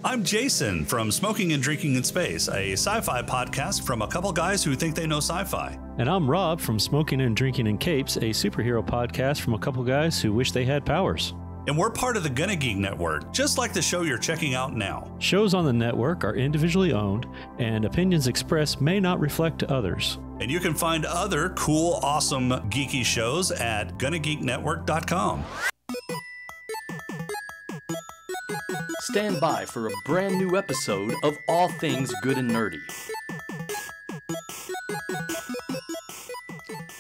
I'm Jason from Smoking and Drinking in Space, a sci-fi podcast from a couple guys who think they know sci-fi. And I'm Rob from Smoking and Drinking in Capes, a superhero podcast from a couple guys who wish they had powers. And we're part of the Gonna Geek Network, just like the show you're checking out now. Shows on the network are individually owned, and opinions expressed may not reflect others. And you can find other cool, awesome, geeky shows at GonnaGeekNetwork.com. Stand by for a brand new episode of All Things Good and Nerdy.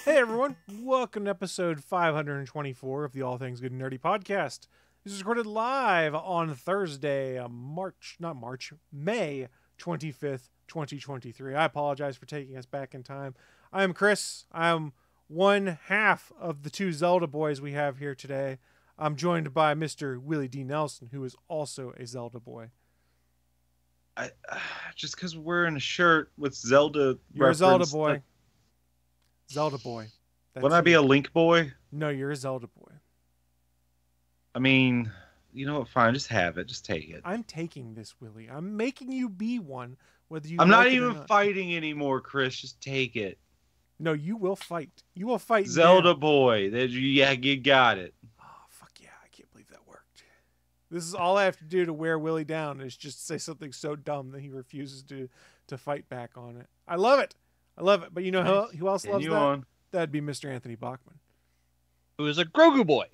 Hey everyone, welcome to episode 524 of the All Things Good and Nerdy podcast. This is recorded live on Thursday, May 25th, 2023. I apologize for taking us back in time. I am Chris. I'm one half of the two Zelda boys we have here today. I'm joined by Mr. Willie D. Nelson, who is also a Zelda boy. Just because we're wearing a shirt with Zelda You're a Zelda reference, boy. Zelda boy. Wouldn't I be a Link boy? No, you're a Zelda boy. I mean, you know what? Fine, just have it. Just take it. I'm taking this, Willie. I'm making you be one, whether you. I'm like not it or even not. fighting anymore, Chris. Just take it. No, you will fight. You will fight. Zelda now. boy. Yeah, you got it. Oh, fuck yeah. I can't believe that worked. This is all I have to do to wear Willie down is just say something so dumb that he refuses to fight back on it. I love it. I love it. But you know who else loves that? On. That'd be Mr. Anthony Bachman. Who is a Grogu boy.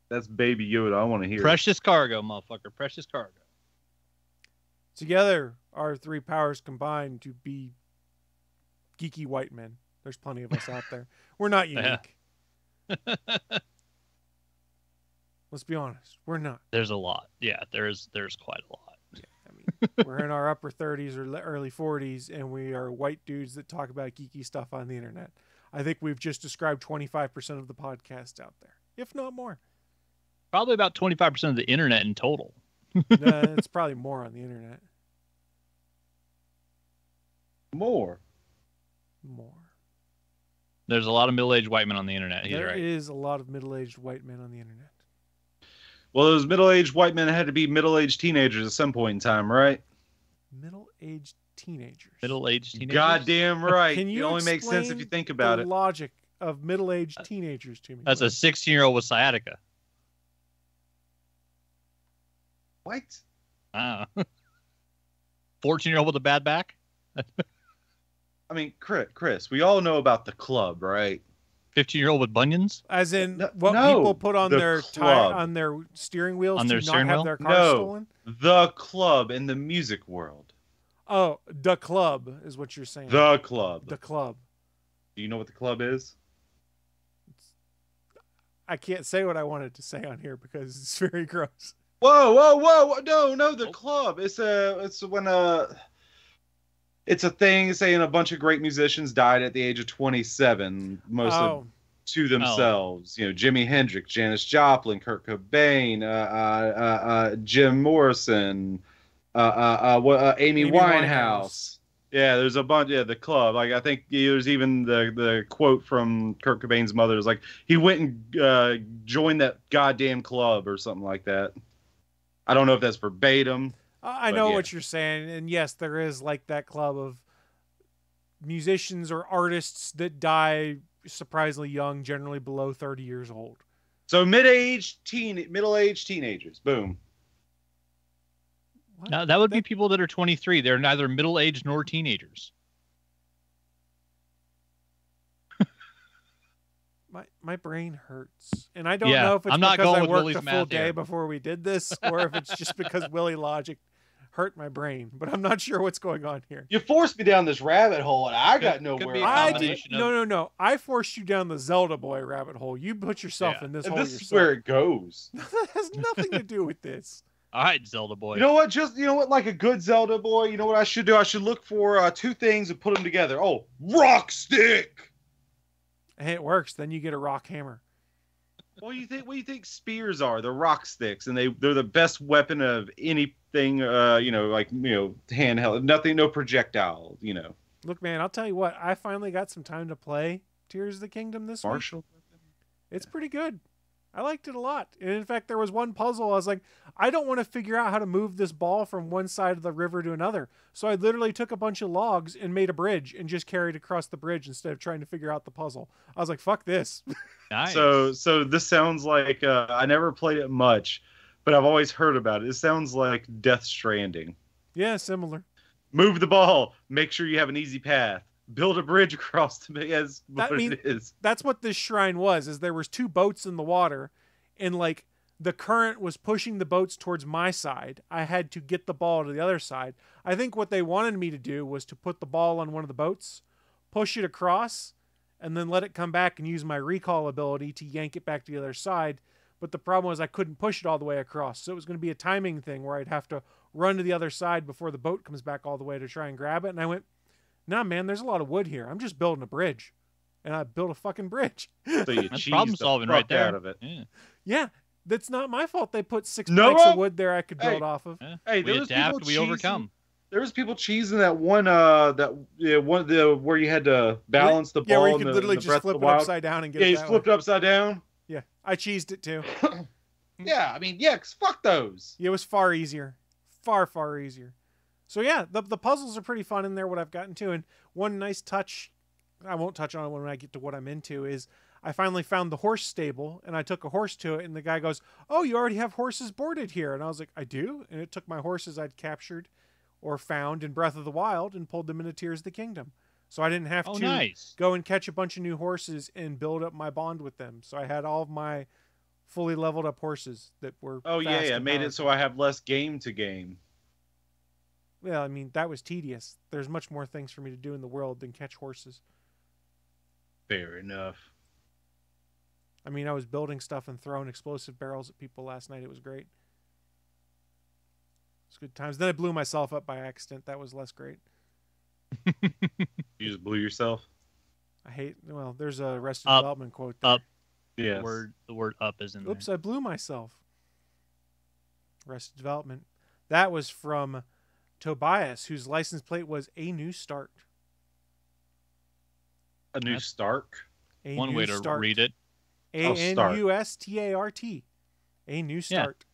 That's Baby Yoda. I want to hear Precious cargo, motherfucker. Precious cargo. Together, our three powers combined to be geeky white men. There's plenty of us out there. We're not unique. Let's be honest. We're not. There's a lot. Yeah, there's quite a lot. We're in our upper 30s or early 40s, and we are white dudes that talk about geeky stuff on the internet. I think we've just described 25% of the podcast out there, if not more. Probably about 25% of the internet in total. It's probably more on the internet. more. There's a lot of middle-aged white men on the internet. He's There right. is a lot of middle-aged white men on the internet. Well, those middle-aged white men had to be middle-aged teenagers at some point in time, right? Middle-aged teenagers. Middle-aged teenagers. Goddamn right. Can you It only makes sense if you think about the it. logic of middle-aged teenagers to me? That's a 16-year-old with sciatica. What? 14-year-old with a bad back. I mean, Chris, we all know about the club, right? 15-year-old with bunions. As in No, what no, people put on the their club. on their steering wheels On to their not steering have wheel? their car No. stolen? The club in the music world. Oh, the club is what you're saying. The club. The club. Do you know what the club is? I can't say what I wanted to say on here because it's very gross. Whoa! No, the club. It's a thing saying a bunch of great musicians died at the age of 27, mostly to themselves. You know, Jimi Hendrix, Janis Joplin, Kurt Cobain, Jim Morrison, Amy Winehouse. Yeah, there's a bunch. Yeah, the club. Like I think there's even the quote from Kurt Cobain's mother is like he went and joined that goddamn club or something like that. I don't know if that's verbatim. I know what you're saying, and yes, there is like that club of musicians or artists that die surprisingly young, generally below 30 years old. So middle-aged teenagers. Boom. What? Now that would be people that are 23. They're neither middle-aged nor teenagers. My brain hurts, and I don't Yeah, know if it's I'm not because going I with worked Willie's a full math day here. before we did this, or if it's just because Willie logic hurt my brain. But I'm not sure what's going on here. You forced me down this rabbit hole, and I got Could nowhere. be a I did, combination of- no. I forced you down the Zelda boy rabbit hole. You put yourself Yeah. in this And hole this is yourself. where it goes. That has nothing to do with this. All right, Zelda boy. You know what? Like a good Zelda boy, you know what I should do? I should look for two things and put them together. Oh, rock stick. Hey, it works. Then you get a rock hammer. What do you think spears are? They're rock sticks, and they're the best weapon of anything. Handheld. Nothing, no projectile. Look, man, I'll tell you what. I finally got some time to play Tears of the Kingdom this week. Marshall. It's pretty good. I liked it a lot. And in fact, there was one puzzle. I was like, I don't want to figure out how to move this ball from one side of the river to another. So I literally took a bunch of logs and made a bridge and just carried across the bridge instead of trying to figure out the puzzle. I was like, fuck this. Nice. So this sounds like I never played it much, but I've always heard about it. It sounds like Death Stranding. Yeah, similar. Move the ball. Make sure you have an easy path. Build a bridge across to me as what it is. That's what this shrine was, is there was 2 boats in the water, and like the current was pushing the boats towards my side. I had to get the ball to the other side. I think what they wanted me to do was to put the ball on one of the boats, push it across, and then let it come back and use my recall ability to yank it back to the other side. But the problem was I couldn't push it all the way across. So it was going to be a timing thing where I'd have to run to the other side before the boat comes back all the way to try and grab it. And I went, nah, man, there's a lot of wood here. I'm just building a bridge. And I built a fucking bridge. So you That's cheesed problem solving right there. out of it. Yeah. Yeah, that's not my fault. They put 6 planks of wood there I could build off of. Yeah. Hey, We adapt, we overcome. There was people cheesing that one where you had to balance the ball. Yeah, where you in could the, literally in the just Breath flip of it the Wild. upside down and get Yeah, it you that flipped way. it upside down. Yeah, I cheesed it too. Yeah, I mean, yeah, 'cause fuck those. It was far easier. Far, far easier. So yeah, the puzzles are pretty fun in there, what I've gotten to. And one nice touch, I won't touch on it when I get to what I'm into, is I finally found the horse stable, and I took a horse to it, and the guy goes, oh, you already have horses boarded here. And I was like, I do? And it took my horses I'd captured or found in Breath of the Wild and pulled them into Tears of the Kingdom. So I didn't have to go and catch a bunch of new horses and build up my bond with them. So I had all of my fully leveled up horses that were fast I and made it powerful. so I have less game to game. Well, I mean, that was tedious. There's much more things for me to do in the world than catch horses. Fair enough. I mean, I was building stuff and throwing explosive barrels at people last night. It was great. It's good times. Then I blew myself up by accident. That was less great. You just blew yourself? Well, there's a Arrested Up. Development quote there. Up. Yeah. The word up is in Oops, there. I blew myself. Arrested Development. That was from Tobias, whose license plate was A New Start. A new Stark? One New way to Start. read it. ANUSTART. A New Start.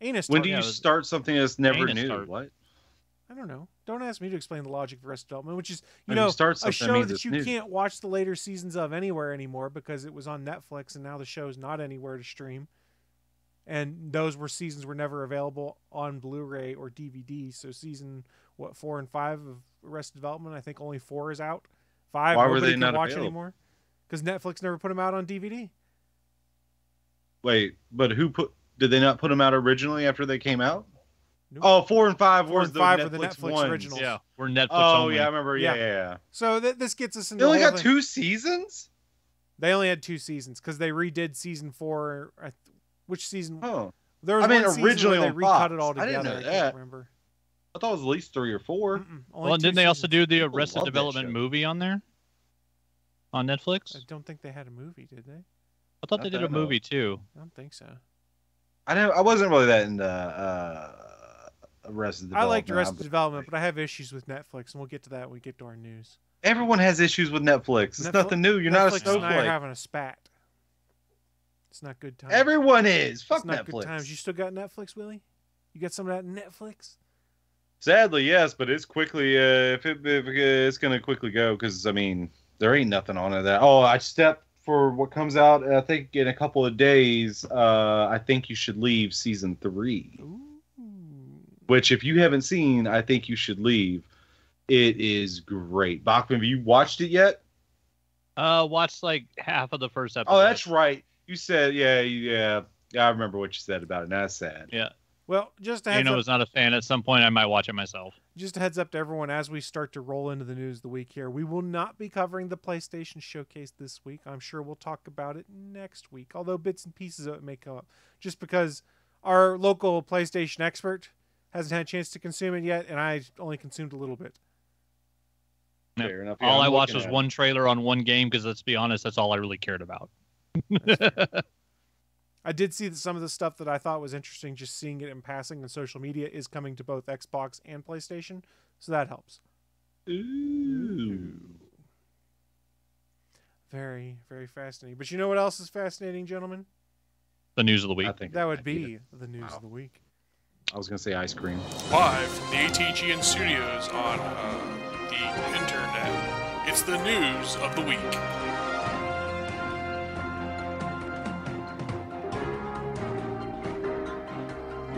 Anus When Start. do you Yeah, it was start something that's never anus new? start. What? I don't know. Don't ask me to explain the logic of Arrested Development, which is, When you start a something, show means that it's you new. can't watch the later seasons of anywhere anymore because it was on Netflix and now the show's not anywhere to stream. And those seasons were never available on Blu-ray or DVD. So season 4 and 5 of Arrested Development, I think only 4 is out. 5 Why were nobody they can not watch available? anymore because Netflix never put them out on DVD. Wait, but did they not put them out originally after they came out? Nope. Oh, 4 and 5 4 was and the 5 Netflix, were the Netflix ones. originals. Yeah, we're Netflix Oh, only. yeah, I remember. Yeah. Yeah. So this gets us into They only the whole got thing. 2 seasons? They only had 2 seasons because they redid season 4. Which season? Oh. There was I mean, one season originally where they on recut Fox. it all I together. didn't know I that. can't remember. I thought it was at least 3 or 4. Only Well, 2 didn't they also seasons. do the People Arrested love that Development show. movie on there? On Netflix? I don't think they had a movie, did they? I thought Not they did that a I know. movie too. I don't think so. I wasn't really that into Arrested Development. I liked Arrested Development, but I have issues with Netflix, and we'll get to that when we get to our news. Everyone has issues with Netflix. It's nothing new. You're not a Netflix and I are snowflake. having a spat. It's not good times. Everyone is. Fuck it's not Netflix. good times. You still got Netflix, Willie? You got some of that Netflix? Sadly, yes, but it's quickly. If it's gonna quickly go, because I mean, there ain't nothing on it. I stepped for what comes out. I think in a couple of days. I think you should leave season 3. Ooh. Which, if you haven't seen, I think you should leave. It is great. Bachman, have you watched it yet? Watched like half of the first episode. Oh, that's right. You said, yeah. I remember what you said about it. Now that's sad. Yeah. Well, just a heads Dana up. was not a fan. At some point, I might watch it myself. Just a heads up to everyone as we start to roll into the news of the week here. We will not be covering the PlayStation Showcase this week. I'm sure we'll talk about it next week, although bits and pieces of it may come up. Just because our local PlayStation expert hasn't had a chance to consume it yet, and I only consumed a little bit. Fair enough. All I'm I watched looking was at one trailer on one game because, let's be honest, that's all I really cared about. I did see that some of the stuff that I thought was interesting, just seeing it in passing on social media, is coming to both Xbox and PlayStation, so that helps. it. Ooh. Very, very fascinating. But you know what else is fascinating, gentlemen? The news of the week. I think That would be the news of the week. I was gonna say ice cream. Live from the ATGN studios on the internet, it's the news of the week.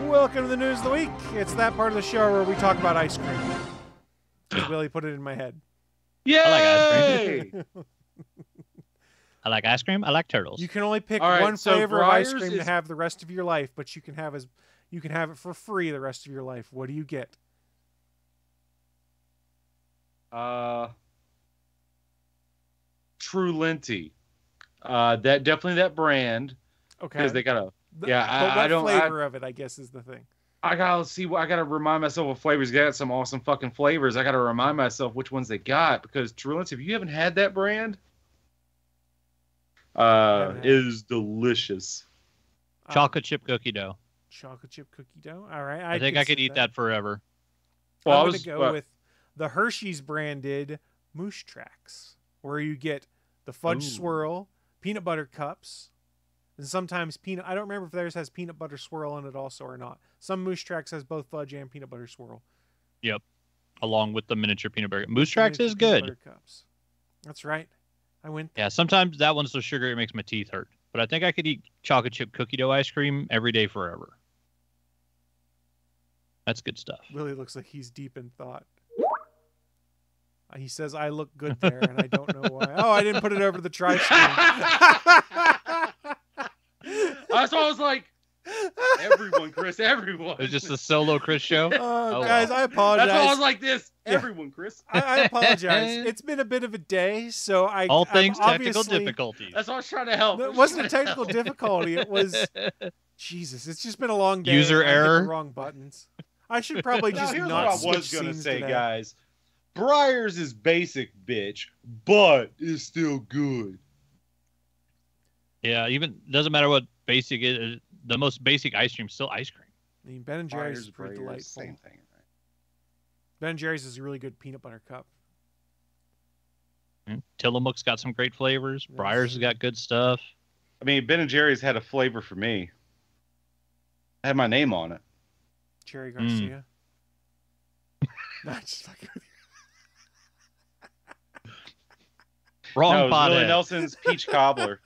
Welcome to the news of the week. It's that part of the show where we talk about ice cream. Willie put it in my head. Yay! I like ice cream. I like turtles. You can only pick All right, one so flavor of ice Breyers cream to is- have the rest of your life, but you can have it for free the rest of your life. What do you get? True Linty. That definitely that brand Okay. because they got a. But Yeah, what I don't. flavor of it, I guess, is the thing. I gotta see. I gotta remind myself of flavors. They got some awesome fucking flavors. I gotta remind myself which ones they got because True Linty, if you haven't had that brand, is delicious. Chocolate chip cookie dough. Chocolate chip cookie dough. All right. I think I could eat that forever. Well, I'm going to go with the Hershey's branded Moose Tracks, where you get the fudge swirl, peanut butter cups, and sometimes peanut. I don't remember if theirs has peanut butter swirl in it also or not. Some Moose Tracks has both fudge and peanut butter swirl. Yep. Along with the miniature peanut butter. Moose Tracks Miniature is peanut good. butter cups. That's right. I went. Yeah, sometimes that one's so sugary it makes my teeth hurt. But I think I could eat chocolate chip cookie dough ice cream every day forever. That's good stuff. Willie looks like he's deep in thought. He says, I look good there, and I don't know why. Oh, I didn't put it over to the try screen. That's why I was like, everyone, Chris, everyone. It's just a solo Chris show. Oh, guys, well. I apologize. That's why I was like this. Everyone, Chris. I apologize. It's been a bit of a day, so All things I'm technical obviously- difficulties. That's why I was trying to help. It wasn't a technical difficulty. It was Jesus. It's just been a long day. User and I hit error? the wrong buttons. I should probably just Here's not. what I was switch gonna scenes say, today. guys. Breyers is basic, bitch, but it's still good. Yeah, even doesn't matter what basic is. The most basic ice cream is still ice cream. I mean, Ben and Jerry's is Breyers, pretty Breyers, delightful. same thing. Right? Ben and Jerry's is a really good peanut butter cup. Tillamook's got some great flavors. Yes. Breyers has got good stuff. I mean, Ben and Jerry's had a flavor for me. I had my name on it. Cherry Garcia. Not just fucking with Wrong No, it was pothead. Willie Nelson's peach cobbler.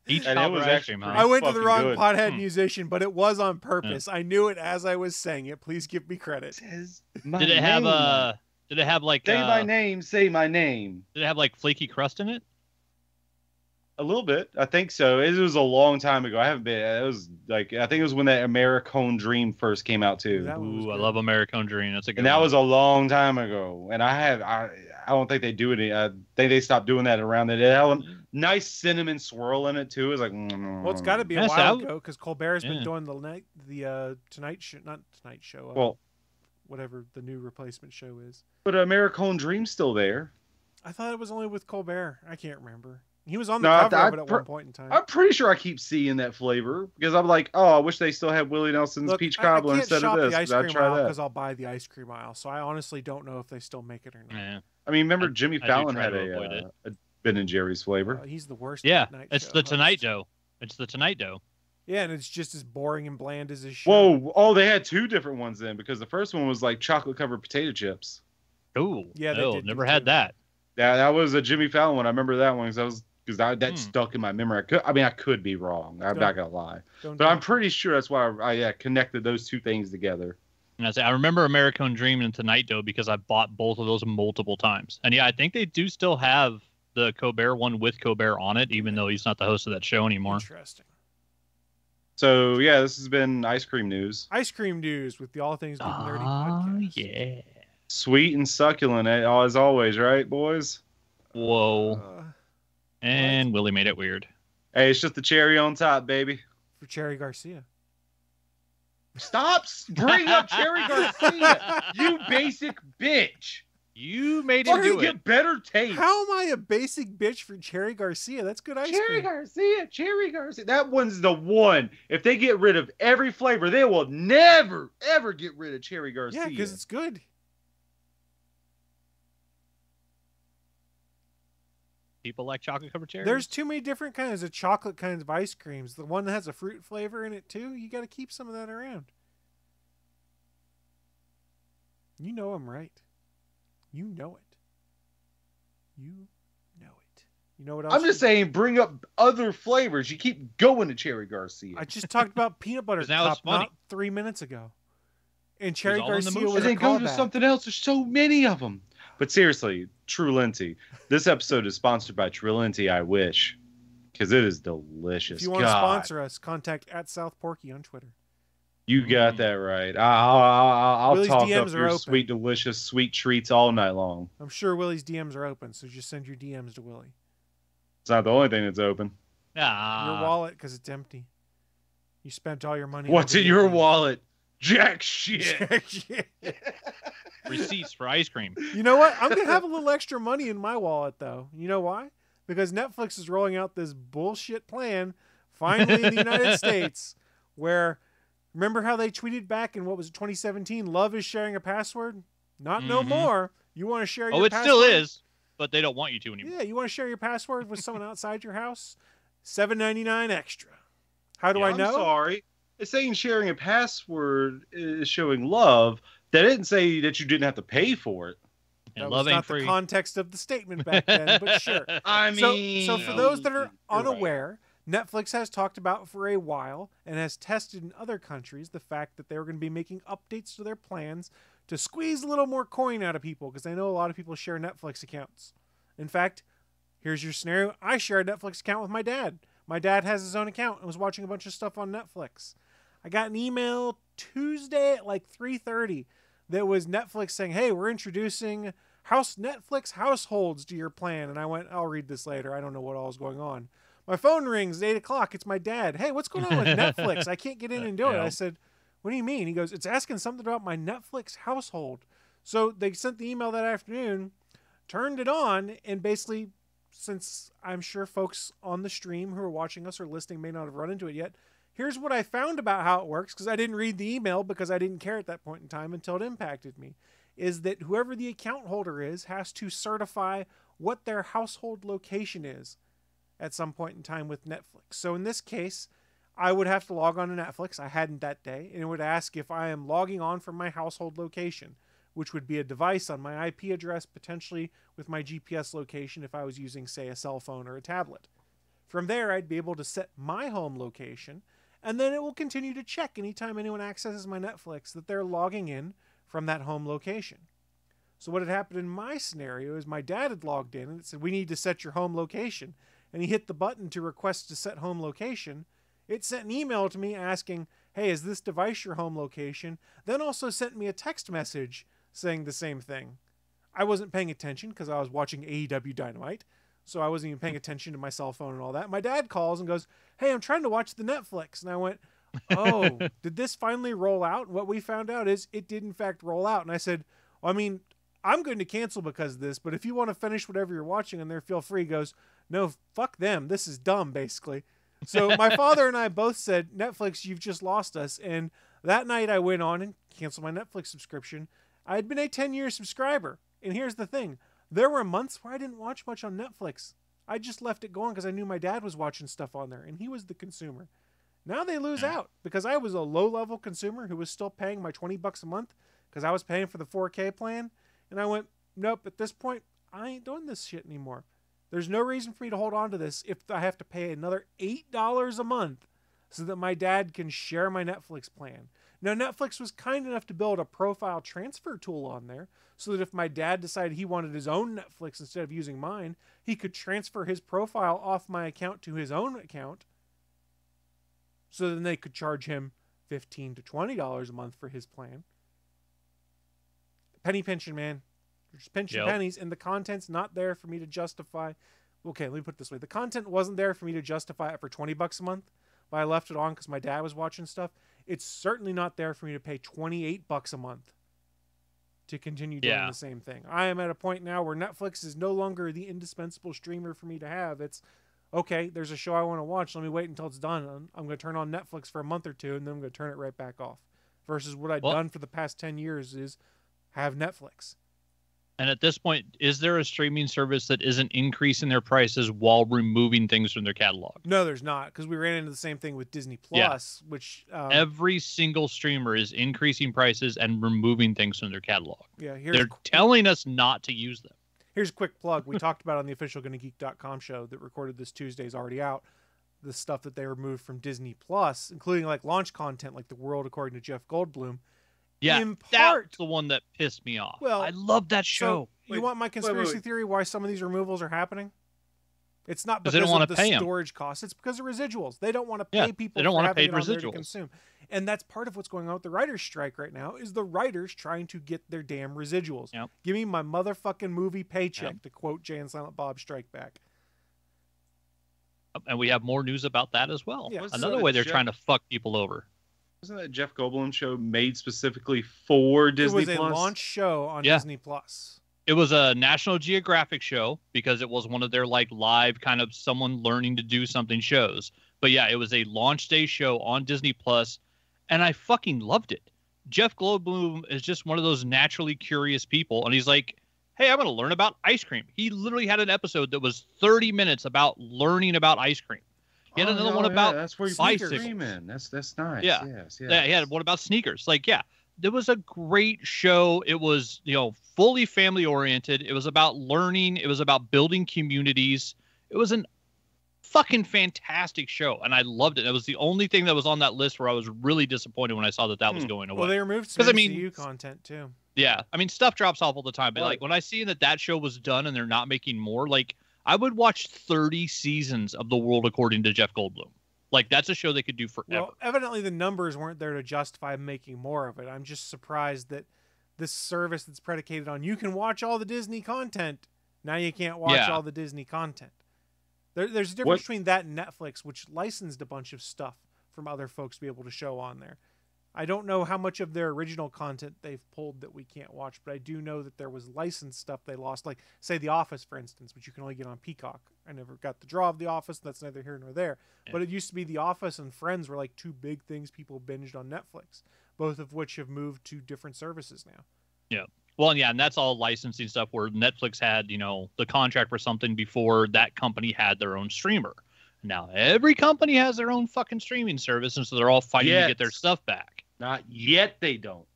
Each And it was ice actually cream, pretty- huh? I went to the fucking wrong good. pothead musician, but it was on purpose. I knew it as I was saying it. Please give me credit. Says my Did it have name. Did it have like? Say my name. Say my name. Did it have like flaky crust in it? A little bit, I think so. It was a long time ago. I haven't been. It was like I think it was when that Americone Dream first came out too, That one was Ooh, I good. love Americone Dream. That's a good and that one. was a long time ago. And I don't think they do it. I think they stopped doing that around it. It had a nice cinnamon swirl in it too. It's like Well, it's got to be a Yes, while I- ago because Colbert's been Yeah. doing the Tonight Show, not Tonight Show. Well, whatever the new replacement show is. but Americone Dream's still there. I thought it was only with Colbert. I can't remember. He was on the No, cover of it at one point in time. I'm pretty sure I keep seeing that flavor because I'm like, oh, I wish they still had Willie Nelson's Look, peach I cobbler can't instead shop of this. the ice I'd cream try aisle that. because I'll buy the ice cream aisle. So I honestly don't know if they still make it or not. Yeah. I mean, remember I- Jimmy I do Fallon try had to avoid a Ben and Jerry's flavor. He's the worst. Yeah, at Night it's Show the Tonight host. Dough. It's the Tonight Dough. Yeah, and it's just as boring and bland as his show. Whoa! Oh, they had two different ones then because the first one was like chocolate covered potato chips. Ooh, Yeah, they no, did never do had too. that. Yeah, that was a Jimmy Fallon one. I remember that one because that Hmm. stuck in my memory. I could be wrong. I'm not gonna lie, Don't but do I'm it. pretty sure that's why I connected those two things together. And I remember Americone Dream and Tonight Dough because I bought both of those multiple times. And yeah, I think they do still have the Colbert one with Colbert on it, even though he's not the host of that show anymore. Interesting. So yeah, this has been ice cream news. Ice cream news with the All Things Geek Nerdy Ah, podcast. yeah. Sweet and succulent as always, right, boys? Whoa. Uh, And Willie made it weird. Hey, it's just the cherry on top, baby. for Cherry Garcia. Stop bringing up Cherry Garcia, you basic bitch. You made him Fucking do it. get better taste. How am I a basic bitch for Cherry Garcia? That's good ice Cherry cream. Garcia, Cherry Garcia. That one's the one. If they get rid of every flavor, they will never, ever get rid of Cherry Garcia. Yeah, because it's good. People like chocolate covered cherries. There's too many different kinds of chocolate kinds of ice creams. The one that has a fruit flavor in it too, you got to keep some of that around. You know I'm right. You know it. You know it. You know what else? I'm just saying, bring up other flavors. You keep going to Cherry Garcia. I just talked about peanut butter now it's cup funny. not 3 minutes ago. And Cherry all in the Garcia motion. was And a then go to callback. something else. There's so many of them. But seriously, Trulinty. This episode is sponsored by Trulinty, I wish. Because it is delicious. If you want to God, sponsor us, contact @SouthPorky on Twitter. you got that right. I'll Willie's talk DMs up are your open. sweet, delicious, sweet treats all night long. I'm sure Willie's DMs are open, so just send your DMs to Willie. It's not the only thing that's open. Your Ah, wallet, because it's empty. You spent all your money. What's on in video your games. wallet? Jack shit. receipts for ice cream. You know what? I'm going to have a little extra money in my wallet, though. You know why? Because Netflix is rolling out this bullshit plan, finally in the United States, where, remember how they tweeted back in, what was it, 2017, love is sharing a password? Not no Mhm. more. You want to share your Oh, it password? still is, but they don't want you to anymore. Yeah, you want to share your password with someone outside your house? $7.99 extra. How do I know? I'm sorry. It's saying sharing a password is showing love. That didn't say that you didn't have to pay for it. And That love was ain't not free. the context of the statement back then, but sure. I mean, So for those that are you're right. unaware, Netflix has talked about for a while and has tested in other countries the fact that they were going to be making updates to their plans to squeeze a little more coin out of people, because I know a lot of people share Netflix accounts. In fact, here's your scenario. I share a Netflix account with my dad. My dad has his own account and was watching a bunch of stuff on Netflix. I got an email Tuesday at like 3:30 that was Netflix saying, hey, we're introducing Netflix households to your plan. And I went, I'll read this later. I don't know what all is going on. My phone rings at 8 o'clock. It's my dad. Hey, what's going on with Netflix? I can't get in and do it. Yeah. I said, what do you mean? He goes, it's asking something about my Netflix household. So they sent the email that afternoon, turned it on, and basically, since I'm sure folks on the stream who are watching us or listening may not have run into it yet, here's what I found about how it works, because I didn't read the email because I didn't care at that point in time until it impacted me, is that whoever the account holder is has to certify what their household location is at some point in time with Netflix. So in this case, I would have to log on to Netflix. I hadn't that day, and it would ask if I am logging on from my household location, which would be a device on my IP address, potentially with my GPS location if I was using, say, a cell phone or a tablet. From there, I'd be able to set my home location, and then it will continue to check anytime anyone accesses my Netflix that they're logging in from that home location. So what had happened in my scenario is my dad had logged in and it said, we need to set your home location. And he hit the button to request to set home location. It sent an email to me asking, hey, is this device your home location? Then also sent me a text message saying the same thing. I wasn't paying attention because I was watching AEW Dynamite, so I wasn't even paying attention to my cell phone and all that. My dad calls and goes, hey, I'm trying to watch the Netflix. And I went, oh, did this finally roll out? And what we found out is it did in fact roll out. And I said, well, I mean, I'm going to cancel because of this, but if you want to finish whatever you're watching in there, feel free. He goes, no, fuck them. This is dumb, basically. So my father and I both said, Netflix, you've just lost us. And that night I went on and canceled my Netflix subscription. I had been a 10-year subscriber. And here's the thing. There were months where I didn't watch much on Netflix. I just left it going because I knew my dad was watching stuff on there, and he was the consumer. Now they lose out because I was a low-level consumer who was still paying my $20 a month because I was paying for the 4K plan. And I went, nope, at this point, I ain't doing this shit anymore. There's no reason for me to hold on to this if I have to pay another $8 a month so that my dad can share my Netflix plan. Now, Netflix was kind enough to build a profile transfer tool on there so that if my dad decided he wanted his own Netflix instead of using mine, he could transfer his profile off my account to his own account so then they could charge him $15 to $20 a month for his plan. Penny pinching, man. You're just pinching pennies, and the content's not there for me to justify. Okay, let me put it this way. The content wasn't there for me to justify it for $20 a month, but I left it on because my dad was watching stuff. It's certainly not there for me to pay $28 a month to continue doing the same thing. I am at a point now where Netflix is no longer the indispensable streamer for me to have. It's, okay, there's a show I want to watch. Let me wait until it's done. I'm going to turn on Netflix for a month or two, and then I'm going to turn it right back off. Versus what I've done for the past 10 years is have Netflix. And at this point, is there a streaming service that isn't increasing their prices while removing things from their catalog? No, there's not, because we ran into the same thing with Disney Plus, which every single streamer is increasing prices and removing things from their catalog. Yeah, they're telling us not to use them. Here's a quick plug. We talked about on the official GonnaGeek.com show that recorded this Tuesday is already out. The stuff that they removed from Disney Plus, including like launch content like The World According to Jeff Goldblum. Yeah, that's the one that pissed me off. Well, I love that show. So you want my conspiracy theory why some of these removals are happening? It's not because they don't want of to the pay storage costs. It's because of residuals. They don't want to pay people. They don't want to pay residuals residuals to consume. And that's part of what's going on with the writers' strike right now. Is the writers trying to get their damn residuals? Yep. Give me my motherfucking movie paycheck, to quote Jay and Silent Bob Strike Back. And we have more news about that as well. Yeah, another way they're trying to fuck people over. Wasn't that Jeff Goldblum show made specifically for Disney Plus? It was a launch show on Disney Plus. It was a National Geographic show because it was one of their like live kind of someone learning to do something shows. But yeah, it was a launch day show on Disney Plus, and I fucking loved it. Jeff Goldblum is just one of those naturally curious people, and he's like, hey, I'm going to learn about ice cream. He literally had an episode that was 30 minutes about learning about ice cream. He had another one about that's where bicycles. That's nice. Yeah. Yes. Yeah, he had one about sneakers. Like, yeah, it was a great show. It was, fully family oriented. It was about learning. It was about building communities. It was an fucking fantastic show, and I loved it. It was the only thing that was on that list where I was really disappointed when I saw that was going away. Well, they removed some MCU content too. Yeah, I mean, stuff drops off all the time, but like when I see that show was done and they're not making more, like I would watch 30 seasons of The World According to Jeff Goldblum. Like that's a show they could do forever. Well, evidently the numbers weren't there to justify making more of it. I'm just surprised that this service that's predicated on you can watch all the Disney content, now you can't watch all the Disney content. There's a difference between that and Netflix, which licensed a bunch of stuff from other folks to be able to show on there. I don't know how much of their original content they've pulled that we can't watch, but I do know that there was licensed stuff they lost, like, say, The Office, for instance, which you can only get on Peacock. I never got the draw of The Office. That's neither here nor there. Yeah. But it used to be The Office and Friends were like two big things people binged on Netflix, both of which have moved to different services now. Yeah. Well, yeah, and that's all licensing stuff where Netflix had, the contract for something before that company had their own streamer. Now every company has their own fucking streaming service, and so they're all fighting to get their stuff back. Not yet, they don't.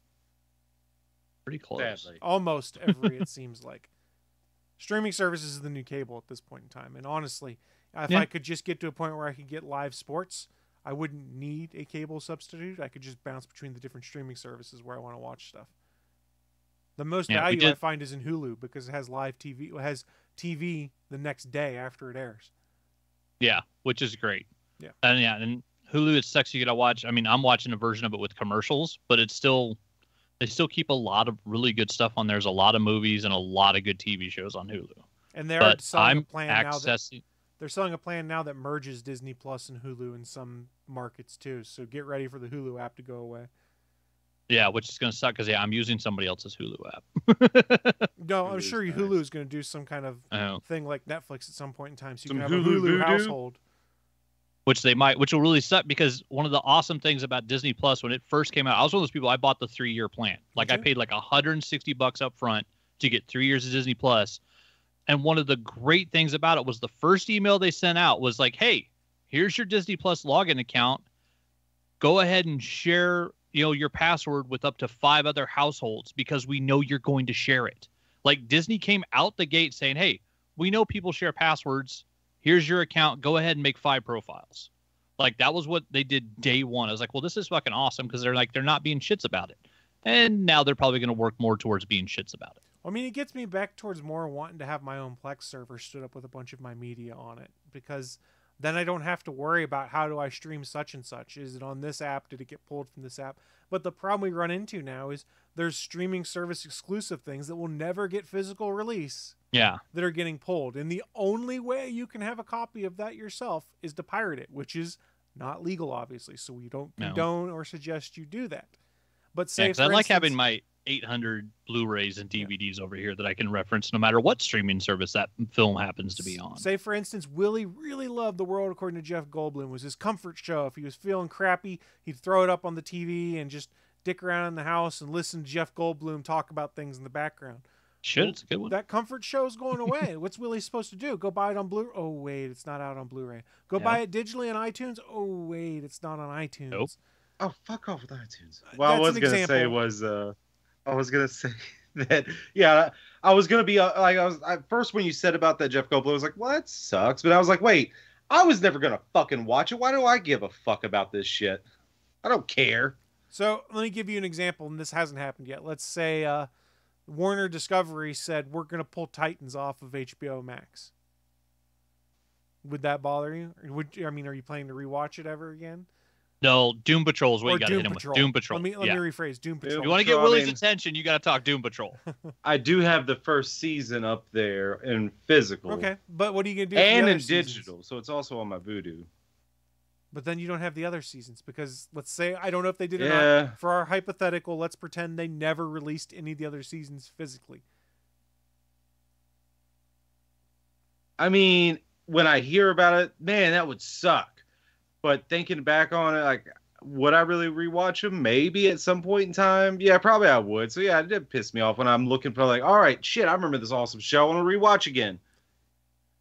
Pretty close. Sadly. Almost every, it seems like. Streaming services is the new cable at this point in time. And honestly, if I could just get to a point where I could get live sports, I wouldn't need a cable substitute. I could just bounce between the different streaming services where I want to watch stuff. The most value I find is in Hulu because it has live TV. It has TV the next day after it airs. Yeah, which is great. Yeah. And Hulu, it sucks you gotta watch. I mean, I'm watching a version of it with commercials, but they still keep a lot of really good stuff on there. There's a lot of movies and a lot of good TV shows on Hulu. And they're selling a plan now they're selling a plan now that merges Disney Plus and Hulu in some markets too. So get ready for the Hulu app to go away. Yeah, which is going to suck because I'm using somebody else's Hulu app. No, I'm sure Hulu is going to do some kind of thing like Netflix at some point in time, so you can have a Hulu Hulu household. Which they might, which will really suck because one of the awesome things about Disney Plus when it first came out, I was one of those people. I bought the 3-year plan. Like I paid like $160 up front to get 3 years of Disney Plus. And one of the great things about it was the first email they sent out was like, "Hey, here's your Disney Plus login account. Go ahead and share." Your password with up to 5 other households because we know you're going to share it. Like Disney came out the gate saying, hey, we know people share passwords. Here's your account. Go ahead and make 5 profiles. Like that was what they did day one. I was like, well, this is fucking awesome because they're not being shits about it. And now they're probably going to work more towards being shits about it. I mean, it gets me back towards more wanting to have my own Plex server stood up with a bunch of my media on it because then I don't have to worry about how do I stream such and such. Is it on this app? Did it get pulled from this app? But the problem we run into now is there's streaming service exclusive things that will never get physical release. Yeah. That are getting pulled. And the only way you can have a copy of that yourself is to pirate it, which is not legal, obviously. So we don't condone or suggest you do that. But say, I like having my 800 Blu-rays and DVDs over here that I can reference no matter what streaming service that film happens to be on. Say, for instance, Willie really loved The World According to Jeff Goldblum. It was his comfort show. If he was feeling crappy, he'd throw it up on the TV and just dick around in the house and listen to Jeff Goldblum talk about things in the background. Shit, it's a good one. That comfort show's going away. What's Willie supposed to do? Go buy it on Blu? Oh wait, it's not out on Blu-ray. Go buy it digitally on iTunes? Oh wait, it's not on iTunes. Nope. Oh, fuck off with iTunes. Well, I was gonna say that. Yeah, I was gonna be first when you said about that Jeff Goldblum, I was like, well, that sucks. But I was like, wait, I was never gonna fucking watch it. Why do I give a fuck about this shit? I don't care. So let me give you an example, and this hasn't happened yet. Let's say Warner Discovery said we're gonna pull Titans off of HBO Max. Would that bother you? Are you planning to rewatch it ever again? No, Doom Patrol is what Or you got to Doom hit him Patrol. with. Doom Patrol. Let me rephrase. Doom Patrol. If you want to get Willie's attention, you got to talk Doom Patrol. I do have the first season up there in physical. Okay, but what are you gonna do? And for the in other seasons? digital, so it's also on my Vudu. But then you don't have the other seasons because let's say I don't know if they did it or Yeah. not. For our hypothetical, let's pretend they never released any of the other seasons physically. I mean, when I hear about it, man, that would suck. But thinking back on it, like, would I really rewatch them? Maybe at some point in time. Yeah, probably I would. So yeah, it did piss me off when I'm looking for like, all right, shit, I remember this awesome show. I want to rewatch again.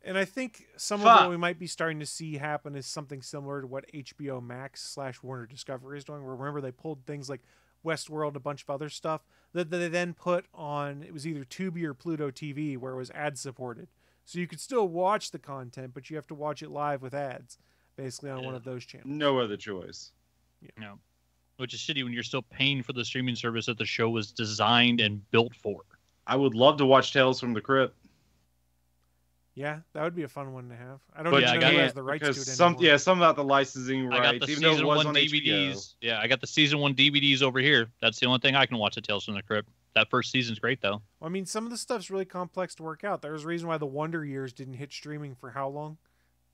And I think some of what we might be starting to see happen is something similar to what HBO Max / Warner Discovery is doing. Where remember they pulled things like Westworld and a bunch of other stuff that they then put on. It was either Tubi or Pluto TV, where it was ad supported, so you could still watch the content, but you have to watch it live with ads, basically on one of those channels. No other choice. Yeah. No, which is shitty when you're still paying for the streaming service that the show was designed and built for. I would love to watch Tales from the Crypt. Yeah, that would be a fun one to have. I don't But even you know who can't, has the rights to it because anymore. some about the licensing I got rights, the even though it season was 1 on DVDs. HBO. Yeah, I got the season 1 DVDs over here. That's the only thing I can watch at Tales from the Crypt. That first season's great though. I mean, some of the stuff's really complex to work out. There's a reason why the Wonder Years didn't hit streaming for how long?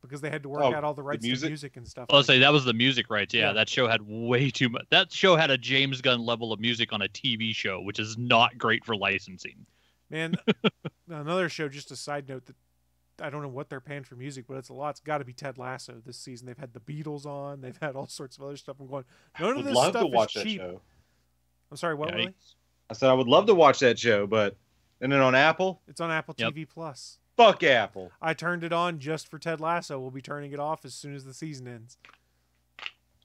Because they had to work out all the rights to music and stuff. I'll say that was the music rights. Yeah, Yeah. that show had way too much. That show had a James Gunn level of music on a TV show, which is not great for licensing. Man, another show, just a side note that I don't know what they're paying for music, but it's a lot. It's got to be Ted Lasso this season. They've had the Beatles on. They've had all sorts of other stuff. I'm going, none of Would this love stuff to watch is that cheap. show. I'm sorry, what, Willie? I said I would love to watch that show, but and then on Apple, It's on Apple TV Plus. fuck Apple. I turned it on just for Ted Lasso. We'll be turning it off as soon as the season ends.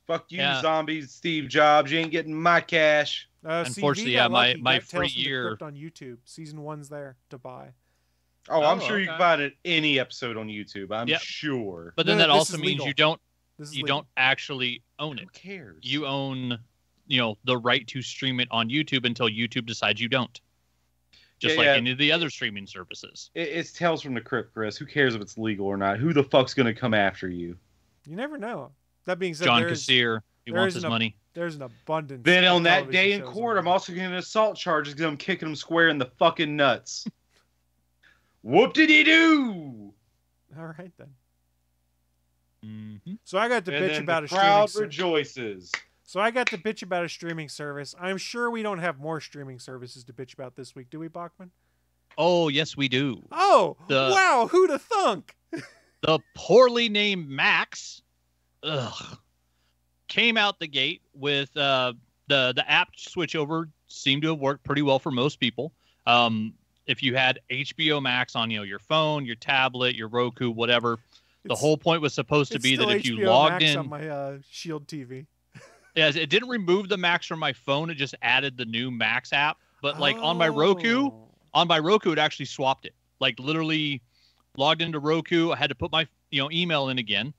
Fuck you, Yeah. zombies, Steve Jobs. You ain't getting my cash. Unfortunately, CV yeah, got my- lucky. my Got Tales free from the year- Crypt on YouTube. Season 1's there to buy. Oh, I'm Oh, sure you okay. can find it any episode on YouTube. I'm Yep. sure. But then No, that this also is means legal. you don't This is you legal. don't actually own it. Who cares? You own, the right to stream it on YouTube until YouTube decides you don't. Just Yeah, like yeah. any of the other streaming services. It's Tales from the Crypt, Chris. Who cares if it's legal or not? Who the fuck's gonna come after you? You never know. That being said, John there's Kassir, he there wants is his an money. there's an abundance. Then of on that television day in shows court, on I'm also getting assault charges because I'm kicking him square in the fucking nuts. Whoop-de-dee-doo! All right then. Mm-hmm. So I got to And bitch then about the a streaming crowd service. rejoices. So I got to bitch about a streaming service. I'm sure we don't have more streaming services to bitch about this week, do we, Bachman? Oh, yes, we do. Oh, The- wow! Who'da thunk? The poorly named Max came out the gate with the app switchover seemed to have worked pretty well for most people. If you had HBO Max on your phone, your tablet, your Roku, whatever, the It's- whole point was supposed to it's be that still if you HBO logged Max in, on my Shield TV. yes, it didn't remove the Max from my phone. It just added the new Max app. But like on my Roku, it actually swapped it. Like literally logged into Roku. I had to put my email in again,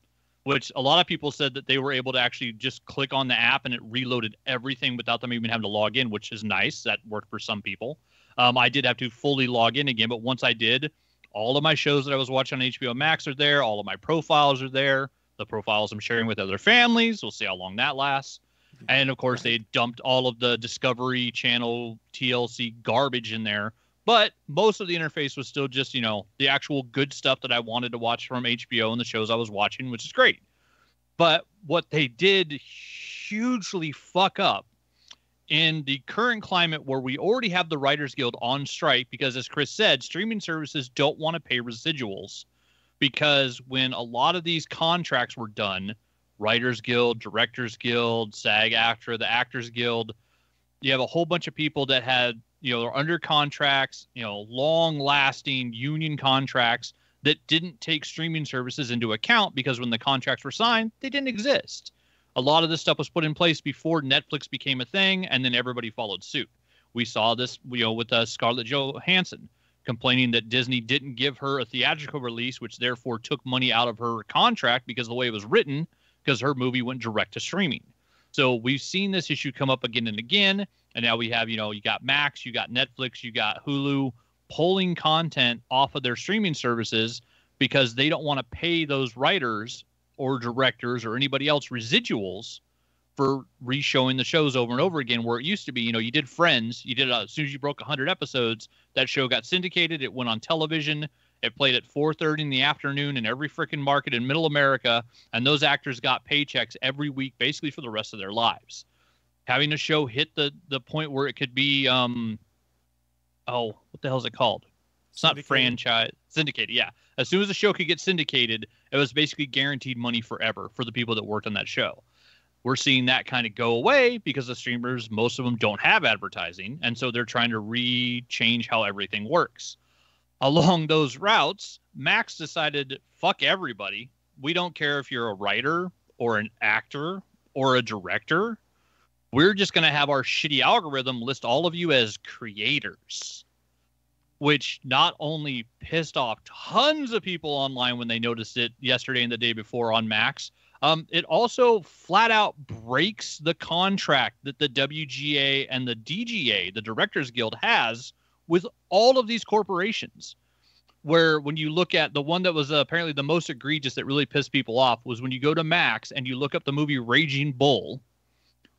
which a lot of people said that they were able to actually just click on the app and it reloaded everything without them even having to log in, which is nice. That worked for some people. I did have to fully log in again, but once I did, all of my shows that I was watching on HBO Max are there. All of my profiles are there. The profiles I'm sharing with other families. We'll see how long that lasts. And of course, they dumped all of the Discovery Channel TLC garbage in there. But most of the interface was still just, the actual good stuff that I wanted to watch from HBO and the shows I was watching, which is great. But what they did hugely fuck up in the current climate where we already have the Writers Guild on strike, because as Chris said, streaming services don't want to pay residuals, because when a lot of these contracts were done, Writers Guild, Directors Guild, SAG-AFTRA, the Actors Guild, you have a whole bunch of people that had they're under contracts, long-lasting union contracts that didn't take streaming services into account because when the contracts were signed, they didn't exist. A lot of this stuff was put in place before Netflix became a thing, and then everybody followed suit. We saw this, with Scarlett Johansson complaining that Disney didn't give her a theatrical release, which therefore took money out of her contract because of the way it was written, because her movie went direct to streaming. So we've seen this issue come up again and again, and now we have, you got Max, you got Netflix, you got Hulu, pulling content off of their streaming services because they don't want to pay those writers or directors or anybody else residuals for re-showing the shows over and over again, where it used to be, you did Friends, you did as soon as you broke 100 episodes, that show got syndicated, it went on television, it played at 4:30 in the afternoon in every freaking market in middle America, and those actors got paychecks every week basically for the rest of their lives. Having a show hit the point where it could be what the hell is it called? It's not franchise. Syndicated, yeah. As soon as the show could get syndicated, it was basically guaranteed money forever for the people that worked on that show. We're seeing that kind of go away because the streamers, most of them don't have advertising, and so they're trying to change how everything works. Along those routes, Max decided, fuck everybody. We don't care if you're a writer or an actor or a director. We're just going to have our shitty algorithm list all of you as creators, which not only pissed off tons of people online when they noticed it yesterday and the day before on Max, it also flat out breaks the contract that the WGA and the DGA, the Directors Guild, has with all of these corporations. Where when you look at the one that was apparently the most egregious that really pissed people off was when you go to Max and you look up the movie Raging Bull,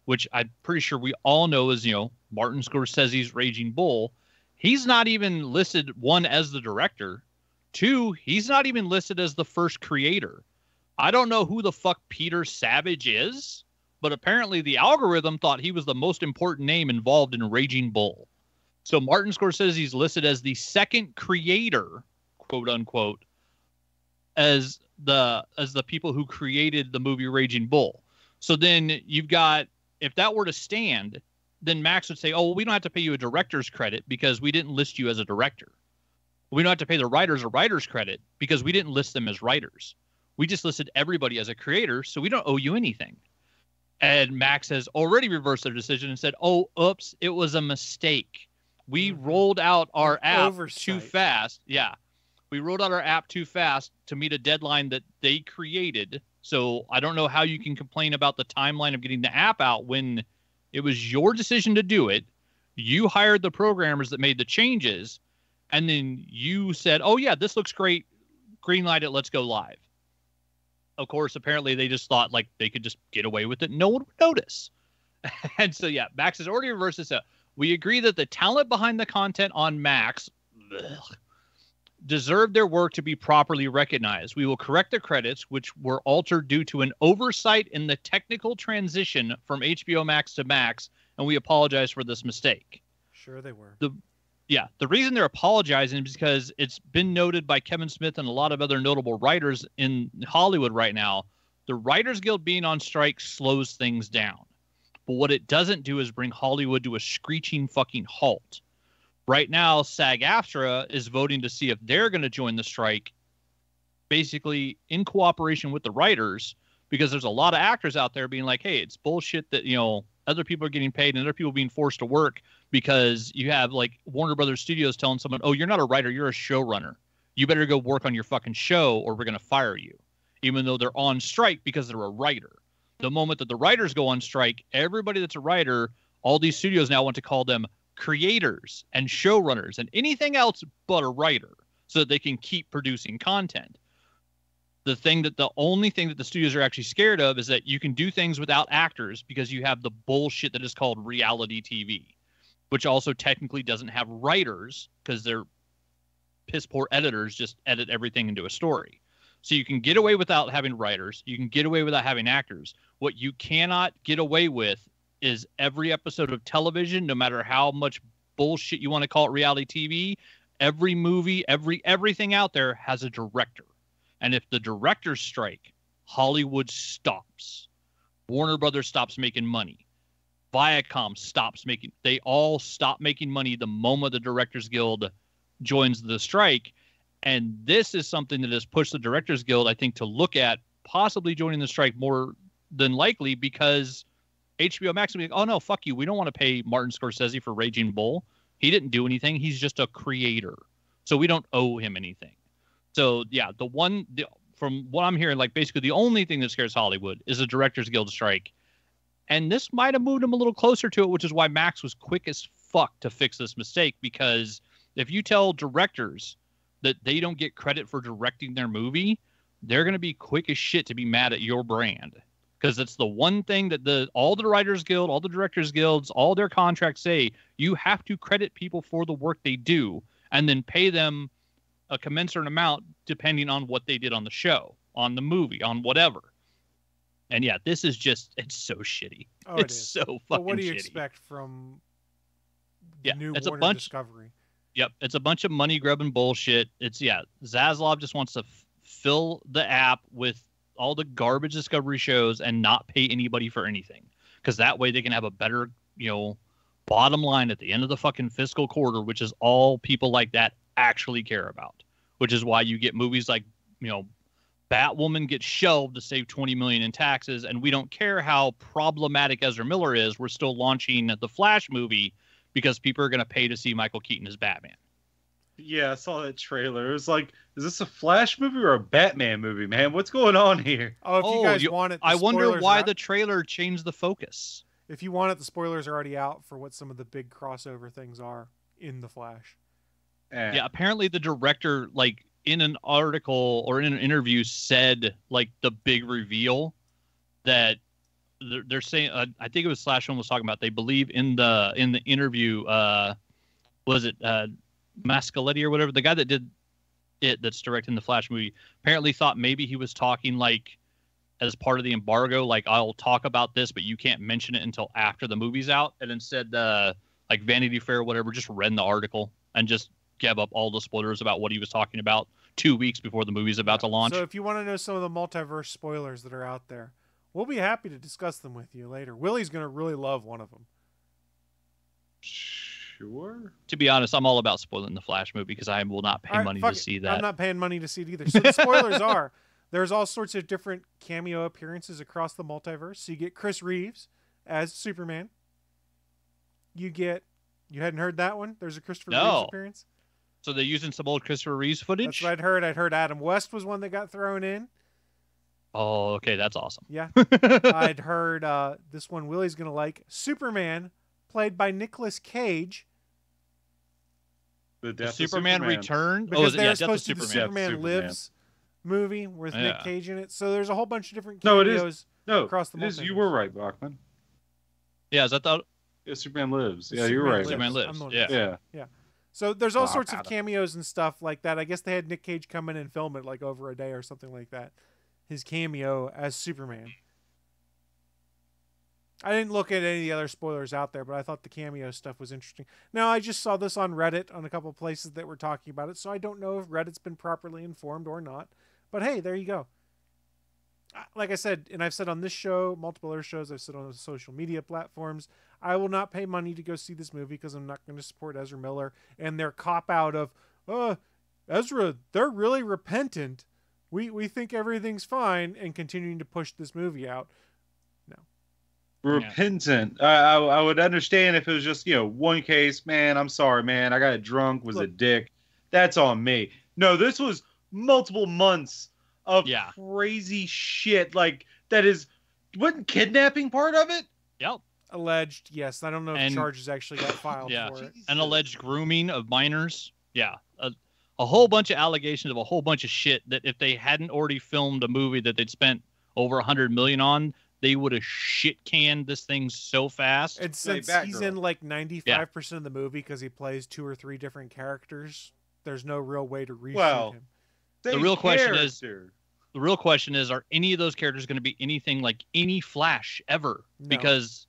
which I'm pretty sure we all know is, Martin Scorsese's Raging Bull. He's not even listed, one, as the director. Two, he's not even listed as the first creator. I don't know who the fuck Peter Savage is, but apparently the algorithm thought he was the most important name involved in Raging Bull. So Martin Scorsese's listed as the second creator, quote unquote, as the people who created the movie Raging Bull. So then you've got, if that were to stand, then Max would say, we don't have to pay you a director's credit because we didn't list you as a director. We don't have to pay the writers a writer's credit because we didn't list them as writers. We just listed everybody as a creator, so we don't owe you anything. And Max has already reversed their decision and said, oops, it was a mistake. We rolled out our app too fast. Yeah. We rolled out our app too fast to meet a deadline that they created. So I don't know how you can complain about the timeline of getting the app out when it was your decision to do it. You hired the programmers that made the changes. And then you said, yeah, this looks great. Greenlight it. Let's go live. Of course, apparently they just thought like they could just get away with it. No one would notice. And so, yeah, Max has already reversed this out. We agree that the talent behind the content on Max deserve their work to be properly recognized. We will correct the credits, which were altered due to an oversight in the technical transition from HBO Max to Max, and we apologize for this mistake. Sure they were. The reason they're apologizing is because it's been noted by Kevin Smith and a lot of other notable writers in Hollywood right now. The Writers Guild being on strike slows things down. But what it doesn't do is bring Hollywood to a screeching fucking halt. Right now, SAG-AFTRA is voting to see if they're going to join the strike, basically in cooperation with the writers, because there's a lot of actors out there being like, hey, it's bullshit that, other people are getting paid and other people being forced to work because you have like Warner Brothers Studios telling someone, you're not a writer, you're a showrunner. You better go work on your fucking show or we're going to fire you, even though they're on strike because they're a writer. The moment that the writers go on strike, everybody that's a writer, all these studios now want to call them creators and showrunners and anything else but a writer so that they can keep producing content. The only thing that the studios are actually scared of is that you can do things without actors because you have the bullshit that is called reality TV, which also technically doesn't have writers because they're piss poor editors just edit everything into a story. So you can get away without having writers. You can get away without having actors. What you cannot get away with is every episode of television, no matter how much bullshit you want to call it reality TV, every movie, everything out there has a director. And if the directors strike, Hollywood stops. Warner Brothers stops making money. Viacom stops making. They all stop making money the moment the Directors Guild joins the strike. And this is something that has pushed the Directors Guild, I think, to look at possibly joining the strike more than likely, because HBO Max will be like, oh, no, fuck you. We don't want to pay Martin Scorsese for Raging Bull. He didn't do anything. He's just a creator. So we don't owe him anything. So, yeah, from what I'm hearing, like basically the only thing that scares Hollywood is the Directors Guild strike. And this might have moved him a little closer to it, which is why Max was quick as fuck to fix this mistake. Because if you tell directors that they don't get credit for directing their movie, they're going to be quick as shit to be mad at your brand. Because it's the one thing that all the Writers Guild, all the Directors Guilds, all their contracts say, you have to credit people for the work they do and then pay them a commensurate amount depending on what they did on the show, on the movie, on whatever. And yeah, this is just, it's so shitty. Oh, it's so fucking shitty. But what do you expect from the new Warner Discovery? Yep, it's a bunch of money grubbing bullshit. Zaslav just wants to fill the app with all the garbage Discovery shows and not pay anybody for anything, because that way they can have a better, bottom line at the end of the fucking fiscal quarter, which is all people like that actually care about. Which is why you get movies like, Batwoman gets shelved to save $20 million in taxes, and we don't care how problematic Ezra Miller is. We're still launching the Flash movie because people are going to pay to see Michael Keaton as Batman. Yeah, I saw that trailer. It was like, is this a Flash movie or a Batman movie, man? What's going on here? Oh, if you guys want it, I wonder why the trailer changed the focus. If you want it, the spoilers are already out for what some of the big crossover things are in the Flash. Yeah, apparently the director, like, in an article or in an interview said, like, the big reveal that they're saying, I think it was Slash One was talking about, they believe in the interview, was it Mascaletti or whatever, the guy that did it, that's directing the Flash movie, apparently thought maybe he was talking, like, as part of the embargo, like, I'll talk about this, but you can't mention it until after the movie's out. And instead, like, Vanity Fair or whatever just read the article and just gave up all the spoilers about what he was talking about 2 weeks before the movie's about to launch. So if you want to know some of the multiverse spoilers that are out there, we'll be happy to discuss them with you later. Willie's going to really love one of them. Sure. To be honest, I'm all about spoiling the Flash movie because I will not pay money to see that. I'm not paying money to see it either. So the spoilers are, there's all sorts of different cameo appearances across the multiverse. So you get Chris Reeves as Superman. You hadn't heard that one? There's a Christopher Reeves appearance? So they're using some old Christopher Reeves footage? That's what I'd heard. I'd heard Adam West was one that got thrown in. Oh, okay. That's awesome. Yeah. I'd heard this one Willie's going to like. Superman, played by Nicolas Cage. The Death Superman of Superman. Return? Because they're Death supposed of to do the Superman. Superman Lives movie with Nick Cage in it. So there's a whole bunch of different No, cameos across the it is. multiverse. You were right, Bachman. Yeah, is that the... Yeah, Superman Lives. Yeah, Superman you're right. Superman Lives. Yeah. So there's all sorts of cameos and stuff like that. I guess they had Nick Cage come in and film it like over a day or something like that. His cameo as Superman. I didn't look at any of the other spoilers out there, but I thought the cameo stuff was interesting. Now, I just saw this on Reddit on a couple of places that were talking about it, so I don't know if Reddit's been properly informed or not. But hey, there you go. Like I said, and I've said on this show, multiple other shows, I've said on the social media platforms, I will not pay money to go see this movie because I'm not going to support Ezra Miller and their cop-out of, Ezra, they're really repentant. We think everything's fine, and continuing to push this movie out. No. Repentant. I would understand if it was just, one case, man, I'm sorry, man, I got drunk, was a dick. That's on me. No, this was multiple months of crazy shit. Like, wasn't kidnapping part of it? Yep. Alleged, yes. I don't know if charges actually got filed for it. And alleged grooming of minors. Yeah. A whole bunch of allegations of a whole bunch of shit that if they hadn't already filmed a movie that they'd spent over $100 million on, they would have shit canned this thing so fast. And since he's in like 95% of the movie because he plays 2 or 3 different characters, there's no real way to reshoot him. The real question is, are any of those characters going to be anything like any Flash ever? No. Because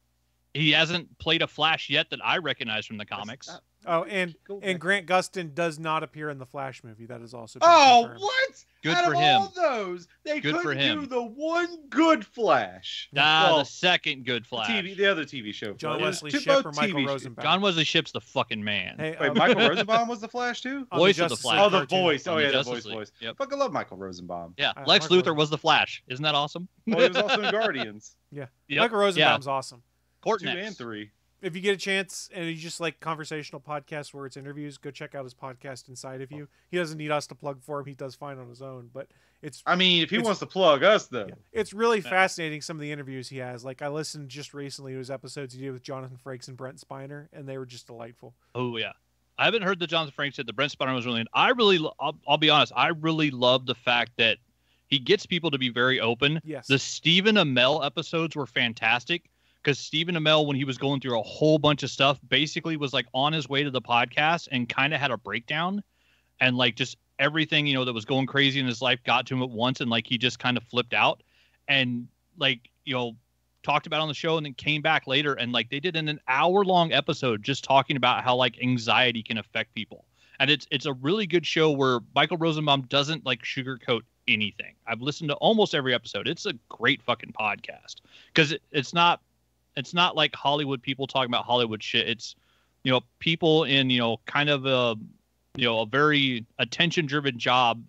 he hasn't played a Flash yet that I recognize from the comics. Oh, and Grant Gustin does not appear in the Flash movie. That is also been confirmed. What? Good Out for of him. all those, they Good for couldn't him. do the one good Flash. The second good Flash. The other TV show. John Flash. Wesley Two- Shipp both or Michael TV Rosenbaum? John Wesley Shipp's the fucking man. Hey, Wait, Michael Rosenbaum was the Flash too? on Voice of the Justice Flash. League Oh, the cartoon. voice. Oh, On the yeah, the Justice voice. League. Yep. Fucking love Michael Rosenbaum. Yeah, Michael Lex Luthor Rosenbaum. was the Flash. Isn't that awesome? Well, he was also in Guardians Yeah. Yep. Michael Rosenbaum's awesome. 2 Courtney. and 3. If you get a chance and you just like conversational podcasts where it's interviews, go check out his podcast Inside of You. He doesn't need us to plug for him. He does fine on his own, but it's I mean, if he It's- wants to plug us, though. yeah, it's really fascinating, some of the interviews he has. Like I listened just recently to his episodes he did with Jonathan Frakes and Brent Spiner, and they were just delightful. Oh yeah, I haven't heard the Jonathan Frakes yet. The Brent Spiner was really. I'll be honest. I really love the fact that he gets people to be very open. Yes. The Stephen Amell episodes were fantastic because Stephen Amell, when he was going through a whole bunch of stuff, basically was like on his way to the podcast and kind of had a breakdown, and like just everything that was going crazy in his life got to him at once, and like he just kind of flipped out, and like talked about it on the show, and then came back later and like they did an hour-long episode just talking about how like anxiety can affect people. And it's a really good show where Michael Rosenbaum doesn't like sugarcoat anything. I've listened to almost every episode. It's a great fucking podcast because it's not like Hollywood people talking about Hollywood shit. It's people in kind of a very attention-driven job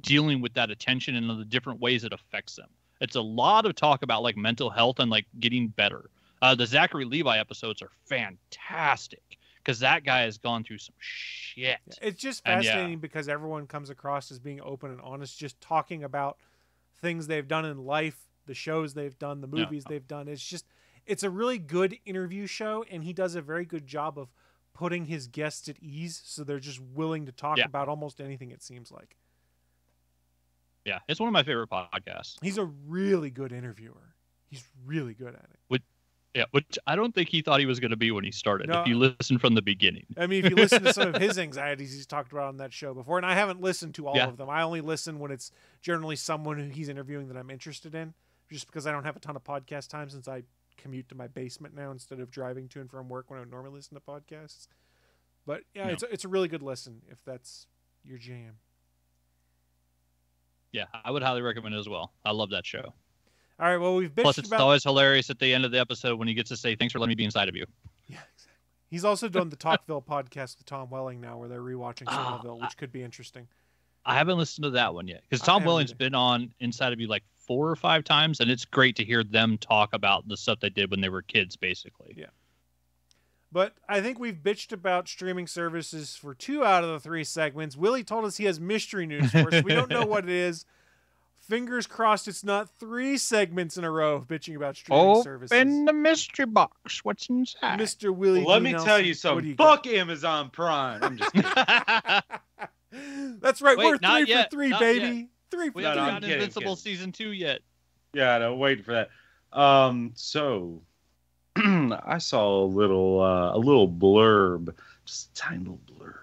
dealing with that attention and the different ways it affects them. It's a lot of talk about like mental health and like getting better. The Zachary Levi episodes are fantastic because that guy has gone through some shit. It's just And, yeah. fascinating because everyone comes across as being open and honest, just talking about things they've done in life, the shows they've done, the movies they've done. It's a really good interview show, and he does a very good job of putting his guests at ease, so they're just willing to talk about almost anything, it seems like. Yeah, it's one of my favorite podcasts. He's a really good interviewer. He's really good at it. Which I don't think he thought he was going to be when he started. No. If you listen from the beginning. I mean, if you listen to some of his anxieties he's talked about on that show before, and I haven't listened to all Yeah. of them. I only listen when it's generally someone who he's interviewing that I'm interested in, just because I don't have a ton of podcast time since I commute to my basement now instead of driving to and from work when I would normally listen to podcasts. But yeah, it's a really good listen if that's your jam. Yeah, I would highly recommend it as well. I love that show. All right, well, we've bitched Plus, it's about... always hilarious at the end of the episode when he gets to say, "Thanks for letting me be inside of you." Yeah, exactly. He's also done the Talkville podcast with Tom Welling now, where they're rewatching Smallville, which could be interesting. I haven't listened to that one yet because I Tom haven't Welling's either. been on Inside of You like 4 or 5 times, and it's great to hear them talk about the stuff they did when they were kids, basically. Yeah. But I think we've bitched about streaming services for 2 out of the 3 segments. Willie told us he has mystery news for us. We don't know what it is. Fingers crossed it's not 3 segments in a row of bitching about streaming services. Open the mystery box. What's inside? Mr. Willie Let D. me Nelson, tell you what something. do you Fuck Amazon Prime. I'm just kidding. got? That's right. Wait, we're 3 not for yet, 3, not baby. yet. 3 for We No, haven't no, I'm gotten kidding, Invincible kidding. season 2 yet. Yeah, no, waiting for that. So I saw a little blurb, just a tiny little blurb,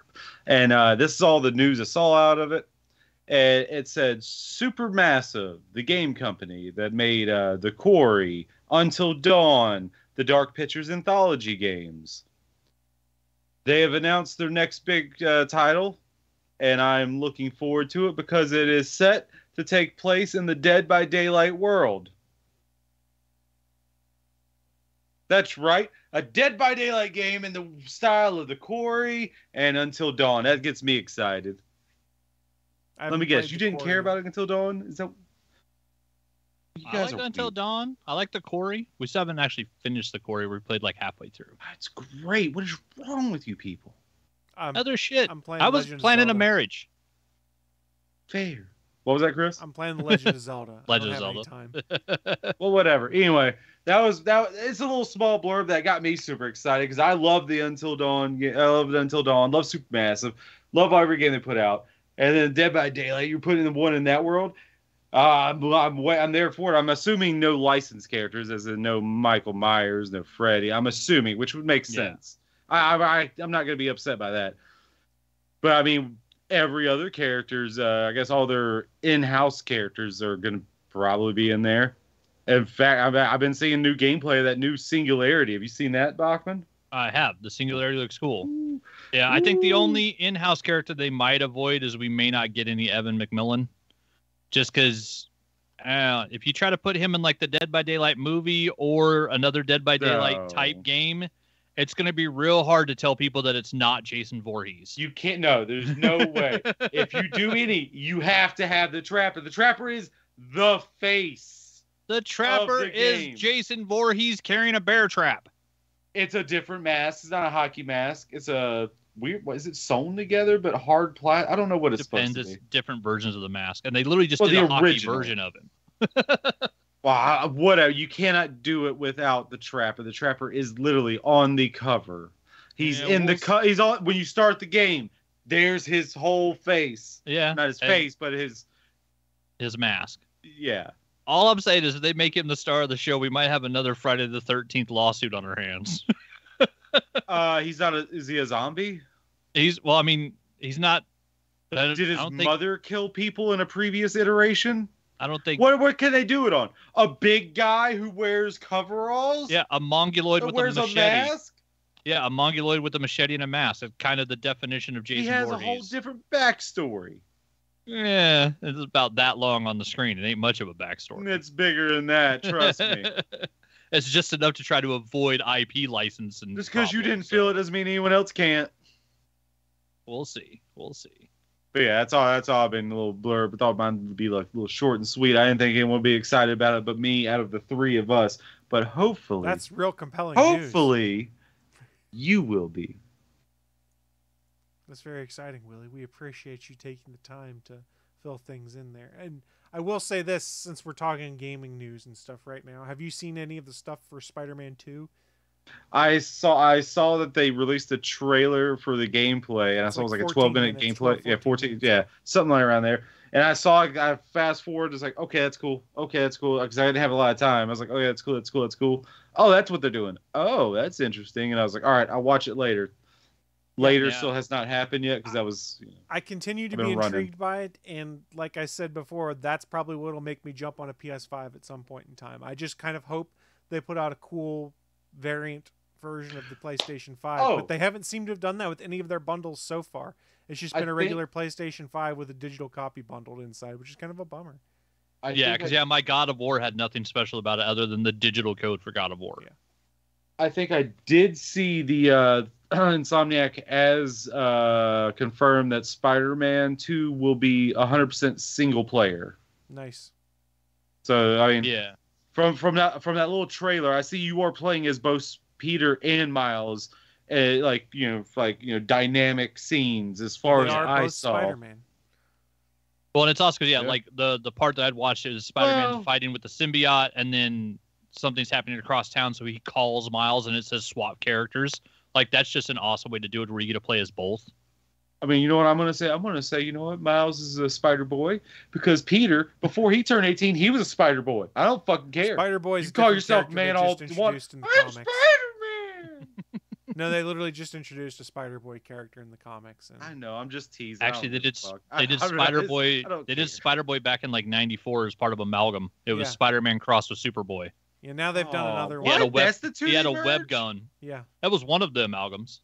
and this is all the news I saw out of it. And it said Supermassive, the game company that made The Quarry, Until Dawn, the Dark Pictures anthology games. They have announced their next big title, and I'm looking forward to it because it is set to take place in the Dead by Daylight world. That's right, a Dead by Daylight game in the style of The Quarry and Until Dawn. That gets me excited. Let me guess, you didn't care about it Until Dawn? Is that? You I like are Until weird. Dawn. I like the Quarry. We still haven't actually finished the Quarry. We played like halfway through. That's great. What is wrong with you people? Other shit. I'm playing I was Legend of planning a Zelda. marriage. Fair. What was that, Chris? I'm playing The Legend of Zelda. Legend I of don't have Zelda. any time. Well, whatever. Anyway, that was. It's a little small blurb that got me super excited because I love the Until Dawn. I love the Until Dawn. Love Supermassive. Love every game they put out. And then Dead by Daylight, you're putting the one in that world. I'm there for it. I'm assuming no licensed characters, as in no Michael Myers, no Freddy. I'm assuming, which would make sense. I'm not going to be upset by that. But I mean, every other characters, I guess all their in-house characters are going to probably be in there. In fact, I've been seeing new gameplay of that new Singularity. Have you seen that, Bachman? I have. The Singularity looks cool. Yeah, I think the only in-house character they might avoid is we may not get any Evan McMillan, just because if you try to put him in like the Dead by Daylight movie or another Dead by Daylight type game, it's going to be real hard to tell people that it's not Jason Voorhees. You can't. No, there's no way. If you do any, you have to have the Trapper. The Trapper is the face. The Trapper is Jason Voorhees carrying a bear trap. It's a different mask. It's not a hockey mask. It's a weird. What is it? Sewn together, but hard plastic. I don't know what it's supposed to be. It's different versions of the mask, and they literally just did a hockey version of him. Well, whatever. You cannot do it without the Trapper. The Trapper is literally on the cover. He's He's on when you start the game. There's his whole face. Yeah, not his face, but his mask. Yeah. All I'm saying is, if they make him the star of the show, we might have another Friday the 13th lawsuit on our hands. He's not. Is he a zombie? He's not. Did his mother kill people in a previous iteration? I don't think. What can they do it on? A big guy who wears coveralls? Yeah, a mongoloid with a machete. A mask? Yeah, a mongoloid with a machete and a mask. It's kind of the definition of Jason Voorhees. He has a whole different backstory. Yeah, it's about that long on the screen. It ain't much of a backstory. It's bigger than that, trust me. It's just enough to try to avoid IP license. And just because you didn't feel it doesn't mean anyone else can't. We'll see. But yeah, that's all I've been a little blurb. I thought mine would be like a little short and sweet. I didn't think anyone would be excited about it but me out of the three of us. But hopefully... That's real compelling news. Hopefully, you will be. That's very exciting, Willie. We appreciate you taking the time to fill things in there. And I will say this, since we're talking gaming news and stuff right now, have you seen any of the stuff for Spider-Man 2? I saw that they released a trailer for the gameplay, and I saw it was like a 12-minute gameplay. 14, something like around there. And I fast forward, it's like, okay, that's cool. Because I didn't have a lot of time. I was like, oh yeah, that's cool. Oh, that's what they're doing. Oh, that's interesting. And I was like, all right, I'll watch it later. Still has not happened yet because that was. I continue to be intrigued by it, and like I said before, that's probably what'll make me jump on a PS5 at some point in time. I just kind of hope they put out a cool variant version of the PlayStation 5, but they haven't seemed to have done that with any of their bundles so far. It's just been a regular PlayStation 5 with a digital copy bundled inside, which is kind of a bummer. My God of War had nothing special about it other than the digital code for God of War. Yeah. I think I did see the Insomniac as confirmed that Spider-Man 2 will be 100% single player. Nice. So I mean, from that little trailer, I see you are playing as both Peter and Miles, dynamic scenes as far as I saw. Spider-Man. Well, and it's also like the part that I'd watched is Spider-Man fighting with the symbiote, and then something's happening across town, so he calls Miles, and it says swap characters. Like, that's just an awesome way to do it, where you get to play as both. I mean, you know what I'm going to say? I'm going to say, you know what? Miles is a Spider-Boy, because Peter, before he turned 18, he was a Spider-Boy. I don't fucking care. Spider-Boy is you call yourself man all you want. I'm Spider-Man! No, they literally just introduced a Spider-Boy character in the comics. And... I know, I'm just teasing. Actually, they did Spider-Boy. They did Spider-Boy back in like '94 as part of Amalgam. It was Spider-Man crossed with Superboy. Yeah, now they've done another one. He had a web gun. Yeah. That was one of the amalgams.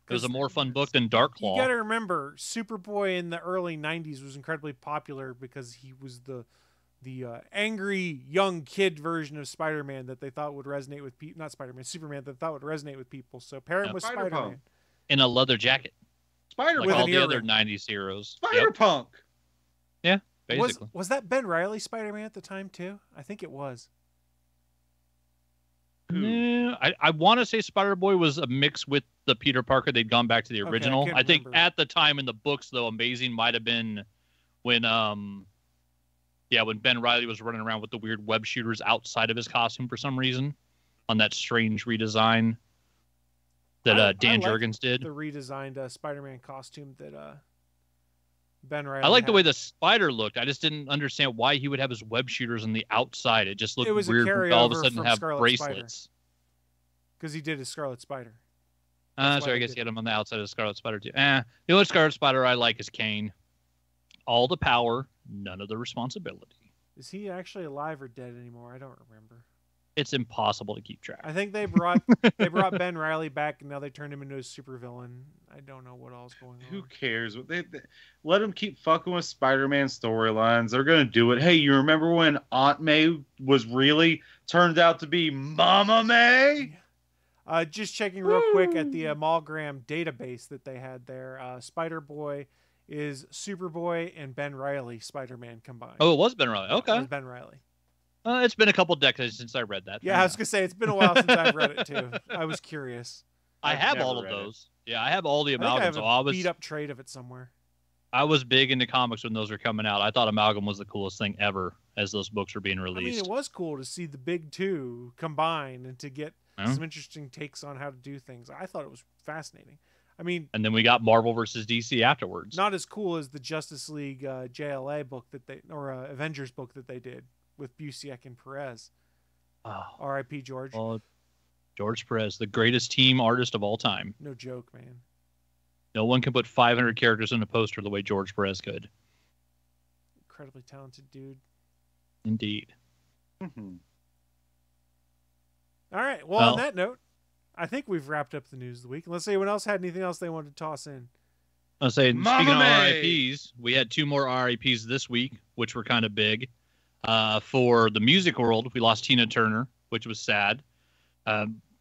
It was a more fun book than Dark Claw. You got to remember, Superboy in the early 90s was incredibly popular because he was the angry young kid version of Spider-Man that they thought would resonate with people. Not Spider-Man, Superman that thought would resonate with people. So pair him with Spider-Man. In a leather jacket. Spider-Man. Like all the other 90s heroes. Spider-Punk. Yeah. Basically. Was that Ben Reilly Spider-Man at the time too? I think it was. Yeah, I want to say Spider-Boy was a mix with the Peter Parker. They'd gone back to the original. I think at the time in the books, though, Amazing might have been when Ben Reilly was running around with the weird web shooters outside of his costume for some reason on that strange redesign that Dan Jurgens did. The redesigned Spider-Man costume that Ben Reilly. I like the way the spider looked. I just didn't understand why he would have his web shooters on the outside. It just looked weird to all of a sudden have bracelets. Because he did his Scarlet Spider. So I guess he had him on the outside of Scarlet Spider too. The only Scarlet Spider I like is Kane. All the power, none of the responsibility. Is he actually alive or dead anymore? I don't remember. It's impossible to keep track. I think they brought Ben Reilly back, and now they turned him into a supervillain. I don't know what all's going on. Who cares? They let them keep fucking with Spider-Man storylines. They're gonna do it. Hey, you remember when Aunt May was really turned out to be Mama May? Just checking real quick at the Malgram database that they had there. Spider-Boy is Superboy and Ben Reilly Spider-Man combined. Oh, it was Ben Reilly. Okay. It was Ben Reilly. It's been a couple decades since I read that. Yeah, I was going to say, it's been a while since I've read it, too. I was curious. I have all of those. Yeah, I have all the Amalgam. I have a beat-up trade of it somewhere. I was big into comics when those were coming out. I thought Amalgam was the coolest thing ever as those books were being released. I mean, it was cool to see the big two combine and to get some interesting takes on how to do things. I thought it was fascinating. I mean, and then we got Marvel versus DC afterwards. Not as cool as the Justice League JLA book Avengers book that they did with Busiek and Perez. Oh. R.I.P. George. Oh, George Perez, the greatest team artist of all time. No joke, man. No one can put 500 characters in a poster the way George Perez could. Incredibly talented dude. Indeed. Mm-hmm. All right. Well, on that note, I think we've wrapped up the news of the week. Unless anyone else had anything else they wanted to toss in. I'll say, speaking of RIPs, we had 2 more RIPs this week, which were kind of big. For the music world, we lost Tina Turner, which was sad.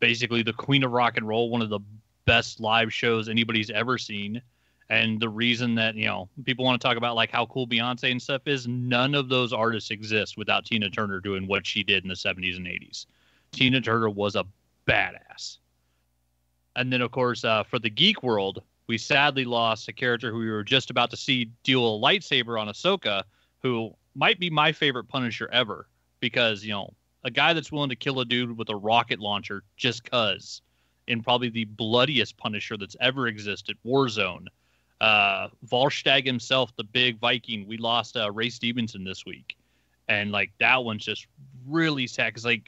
Basically, the queen of rock and roll, one of the best live shows anybody's ever seen. And the reason that, people want to talk about like how cool Beyonce and stuff is, none of those artists exist without Tina Turner doing what she did in the 70s and 80s. Tina Turner was a badass. And then, of course, for the geek world, we sadly lost a character who we were just about to see deal a lightsaber on Ahsoka, who might be my favorite Punisher ever, because, a guy that's willing to kill a dude with a rocket launcher just cuz, in probably the bloodiest Punisher that's ever existed, Warzone. Volstagg himself, the big Viking, we lost Ray Stevenson this week. And, that one's just really sad, because,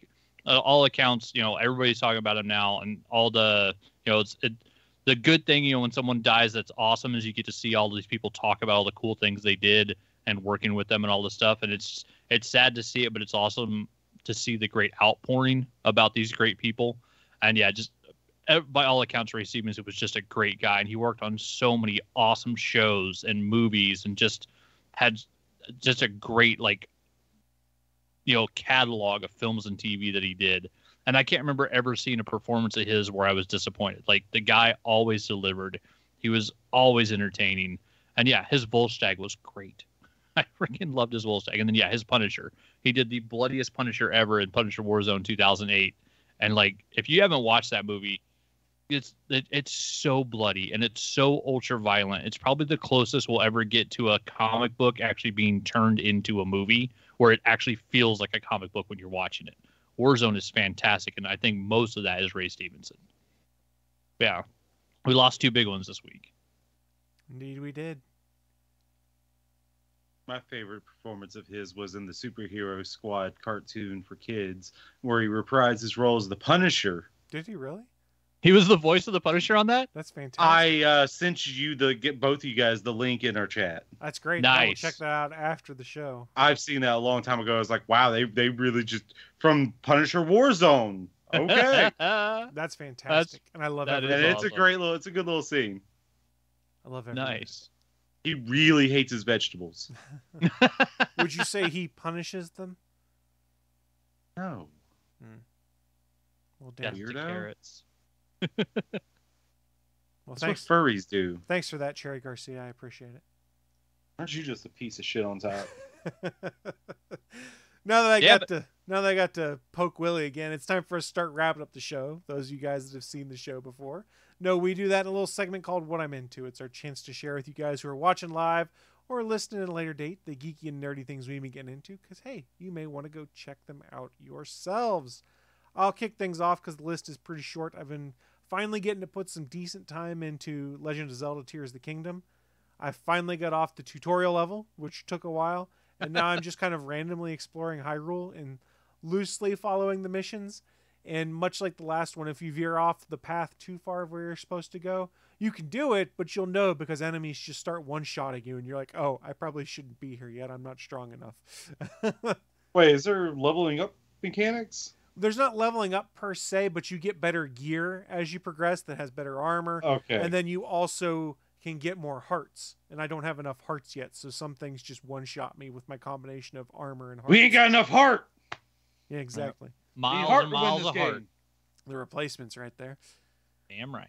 all accounts, everybody's talking about him now, and all the, the good thing, when someone dies that's awesome is you get to see all these people talk about all the cool things they did and working with them and all this stuff. And it's sad to see it, but it's awesome to see the great outpouring about these great people. And yeah, just by all accounts, Ray Stevens, was just a great guy. And he worked on so many awesome shows and movies and just had just a great, catalog of films and TV that he did. And I can't remember ever seeing a performance of his where I was disappointed. The guy always delivered. He was always entertaining. And yeah, his Volstagg was great. I freaking loved his Volstagg. And then, yeah, his Punisher. He did the bloodiest Punisher ever in Punisher Warzone 2008. And, if you haven't watched that movie, it's so bloody and it's so ultra violent. It's probably the closest we'll ever get to a comic book actually being turned into a movie where it actually feels like a comic book when you're watching it. Warzone is fantastic, and I think most of that is Ray Stevenson. Yeah, we lost 2 big ones this week. Indeed, we did. My favorite performance of his was in the Superhero Squad cartoon for kids, where he reprised his role as the Punisher. Did he really? He was the voice of the Punisher on that? That's fantastic. I sent you get both of you guys the link in our chat. That's great. Nice. I'll check that out after the show. I've seen that a long time ago. I was like, wow, they really just from Punisher Warzone. Okay. That's fantastic. And I love it. And it's awesome. It's a good little scene. I love it. Nice. He really hates his vegetables. Would you say he punishes them? No. Well, damn. That's the carrots. Well, That's thanks. what furries do. Thanks for that, Cherry Garcia. I appreciate it. Aren't you just a piece of shit on top? Now that I got to poke Willie again, it's time for us to start wrapping up the show. Those of you guys that have seen the show before know we do that in a little segment called What I'm Into. It's our chance to share with you guys who are watching live or listening at a later date the geeky and nerdy things we've been getting into, because, hey, you may want to go check them out yourselves. I'll kick things off because the list is pretty short. I've been finally getting to put some decent time into Legend of Zelda Tears of the Kingdom. I finally got off the tutorial level, which took a while, and now I'm just kind of randomly exploring Hyrule and loosely following the missions. And much like the last one, if you veer off the path too far of where you're supposed to go, you can do it, but you'll know because enemies just start one-shotting you, and you're like, oh, I probably shouldn't be here yet. I'm not strong enough. Wait, is there leveling up mechanics? there's not leveling up per se, but you get better gear as you progress that has better armor. Okay. And then you also can get more hearts. And I don't have enough hearts yet, so some things just one-shot me with my combination of armor and hearts. We ain't got enough heart. Yeah, exactly. Miles and miles of heart. The replacements right there. Damn right.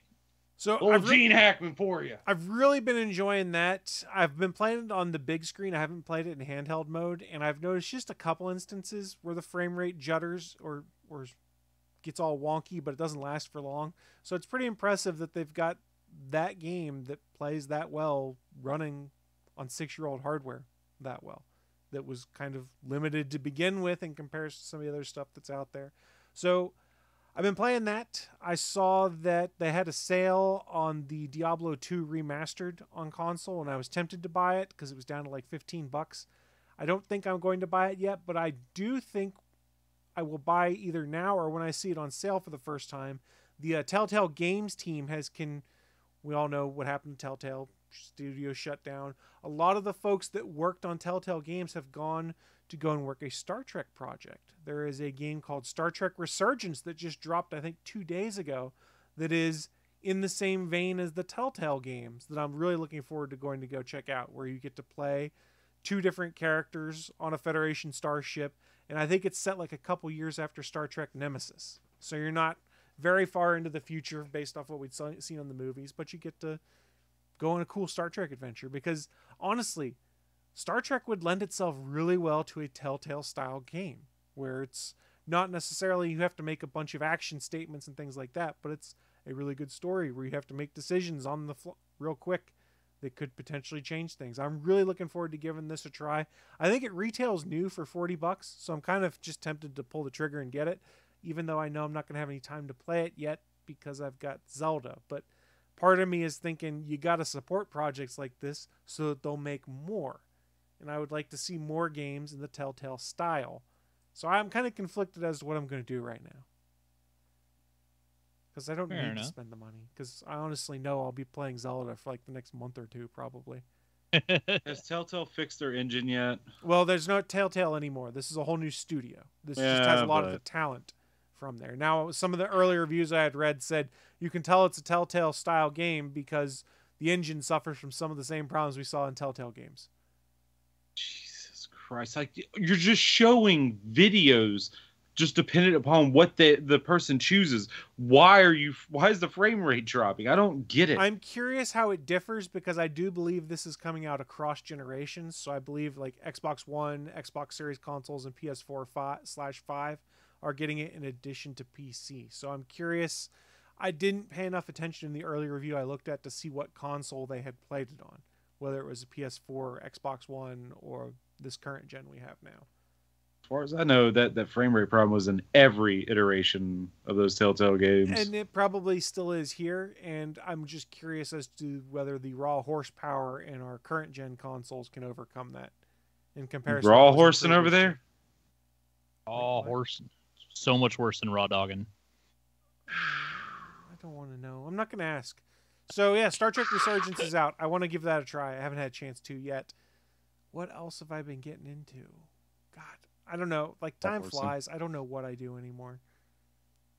So Old Gene Hackman for you. I've really been enjoying that. I've been playing it on the big screen. I haven't played it in handheld mode, and I've noticed just a couple instances where the frame rate judders or gets all wonky, but it doesn't last for long. So it's pretty impressive that they've got that game that plays that well running on 6-year-old hardware that well. That was kind of limited to begin with in comparison to some of the other stuff that's out there. So I've been playing that. I saw that they had a sale on the Diablo 2 remastered on console, and I was tempted to buy it because it was down to like $15. I don't think I'm going to buy it yet, but I do think I will buy either now or when I see it on sale for the first time. The Telltale Games team we all know what happened to Telltale. Studio shut down. A lot of the folks that worked on Telltale Games have gone to go and work a Star Trek project. There is a game called Star Trek Resurgence that just dropped, I think, 2 days ago, that is in the same vein as the Telltale games that I'm really looking forward to going to go check out, where you get to play 2 different characters on a Federation starship, and I think it's set like a couple years after Star Trek Nemesis. So you're not very far into the future based off what we'd seen on the movies, but you get to go on a cool Star Trek adventure, because honestly, Star Trek would lend itself really well to a Telltale style game where it's not necessarily you have to make a bunch of action statements and things like that, but it's a really good story where you have to make decisions on the real quick that could potentially change things. I'm really looking forward to giving this a try. I think it retails new for $40, so I'm kind of just tempted to pull the trigger and get it, even though I know I'm not going to have any time to play it yet because I've got Zelda. But part of me is thinking you got to support projects like this so that they'll make more. And I would like to see more games in the Telltale style. So I'm kind of conflicted as to what I'm going to do right now. Because I don't need to spend the money. Because I honestly know I'll be playing Zelda for like the next month or two, probably. Has Telltale fixed their engine yet? Well, there's no Telltale anymore. This is a whole new studio. This just has a lot of the talent from there. Now, some of the early reviews I had read said you can tell it's a Telltale style game because the engine suffers from some of the same problems we saw in Telltale games. Jesus Christ. Like, you're just showing videos just dependent upon what the person chooses. Why is the frame rate dropping? I don't get it. I'm curious how it differs because I do believe this is coming out across generations. So I believe like Xbox One, Xbox Series consoles, and PS4/5 are getting it in addition to PC. So I'm curious. I didn't pay enough attention in the early review I looked at to see what console they had played it on, whether it was a PS4, Xbox One, or this current gen we have now. As far as I know, that frame rate problem was in every iteration of those Telltale games. And it probably still is here, and I'm just curious as to whether the raw horsepower in our current gen consoles can overcome that in comparison. Raw horsing over there? Raw horsing. So much worse than raw dogging. I don't want to know. I'm not going to ask. So yeah, Star Trek Resurgence is out. I want to give that a try. I haven't had a chance to yet. What else have I been getting into? God, I don't know. Like time flies. I don't know what I do anymore.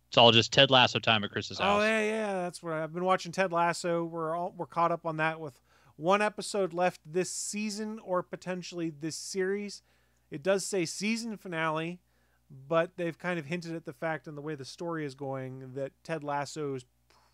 It's all just Ted Lasso time at Chris's house. Oh yeah, that's what I've been watching. Ted Lasso. We're caught up on that with one episode left this season or potentially this series. It does say season finale, but they've kind of hinted at the fact and the way the story is going that Ted Lasso is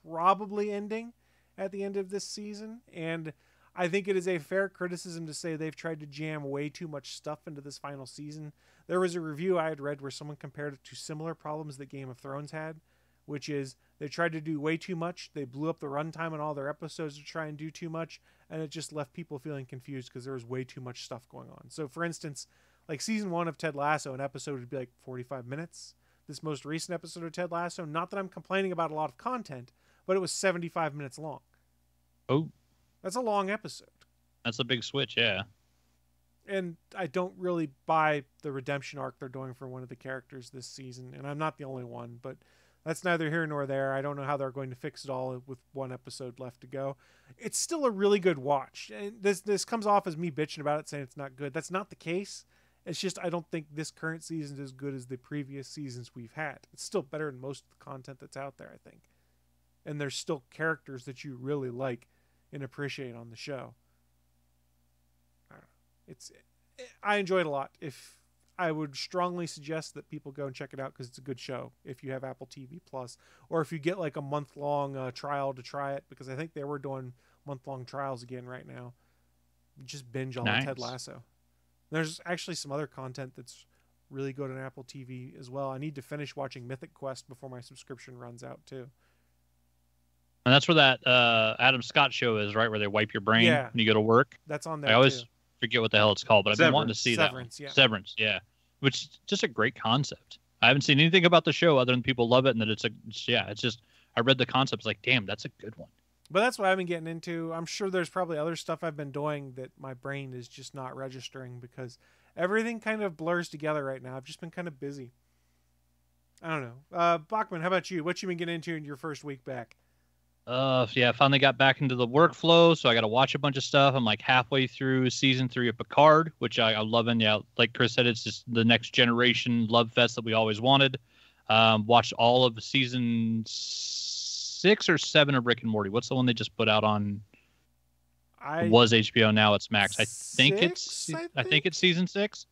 probably ending at the end of this season. And I think it is a fair criticism to say they've tried to jam way too much stuff into this final season. There was a review I had read where someone compared it to similar problems that Game of Thrones had, which is they tried to do way too much. They blew up the runtime on all their episodes to try and do too much, and it just left people feeling confused because there was way too much stuff going on. So, for instance, like season 1 of Ted Lasso, an episode would be like 45 minutes. This most recent episode of Ted Lasso, not that I'm complaining about a lot of content, but it was 75 minutes long. Oh. That's a long episode. That's a big switch, yeah. And I don't really buy the redemption arc they're doing for one of the characters this season. And I'm not the only one, but that's neither here nor there. I don't know how they're going to fix it all with one episode left to go. It's still a really good watch. And this comes off as me bitching about it, saying it's not good. That's not the case. It's just I don't think this current season is as good as the previous seasons we've had. It's still better than most of the content that's out there, I think. And there's still characters that you really like and appreciate on the show. I don't know. I enjoy it a lot. If I would strongly suggest that people go and check it out because it's a good show if you have Apple TV Plus, or if you get like a month-long trial to try it, because I think they were doing month-long trials again right now. Just binge all of Ted Lasso. There's actually some other content that's really good on Apple TV as well. I need to finish watching Mythic Quest before my subscription runs out too. And that's where that Adam Scott show is, right? Where they wipe your brain when you go to work. That's on there. I always too. forget what the hell it's called, but I've been wanting to see Severance, that one. yeah. Severance, yeah. Which is just a great concept. I haven't seen anything about the show other than people love it, and that it's just, I read the concept, it's like, damn, that's a good one. But that's what I've been getting into. I'm sure there's probably other stuff I've been doing that my brain is just not registering because everything kind of blurs together right now. I've just been kind of busy. I don't know. Bachman, how about you? What you been getting into in your first week back? I finally got back into the workflow, so I got to watch a bunch of stuff. I'm like halfway through season 3 of Picard, which I'm loving. Yeah, like Chris said, it's just the next generation love fest that we always wanted. Watched all of season 6 or 7 of Rick and Morty. What's the one they just put out on? It was HBO, now it's Max. I think it's season 6.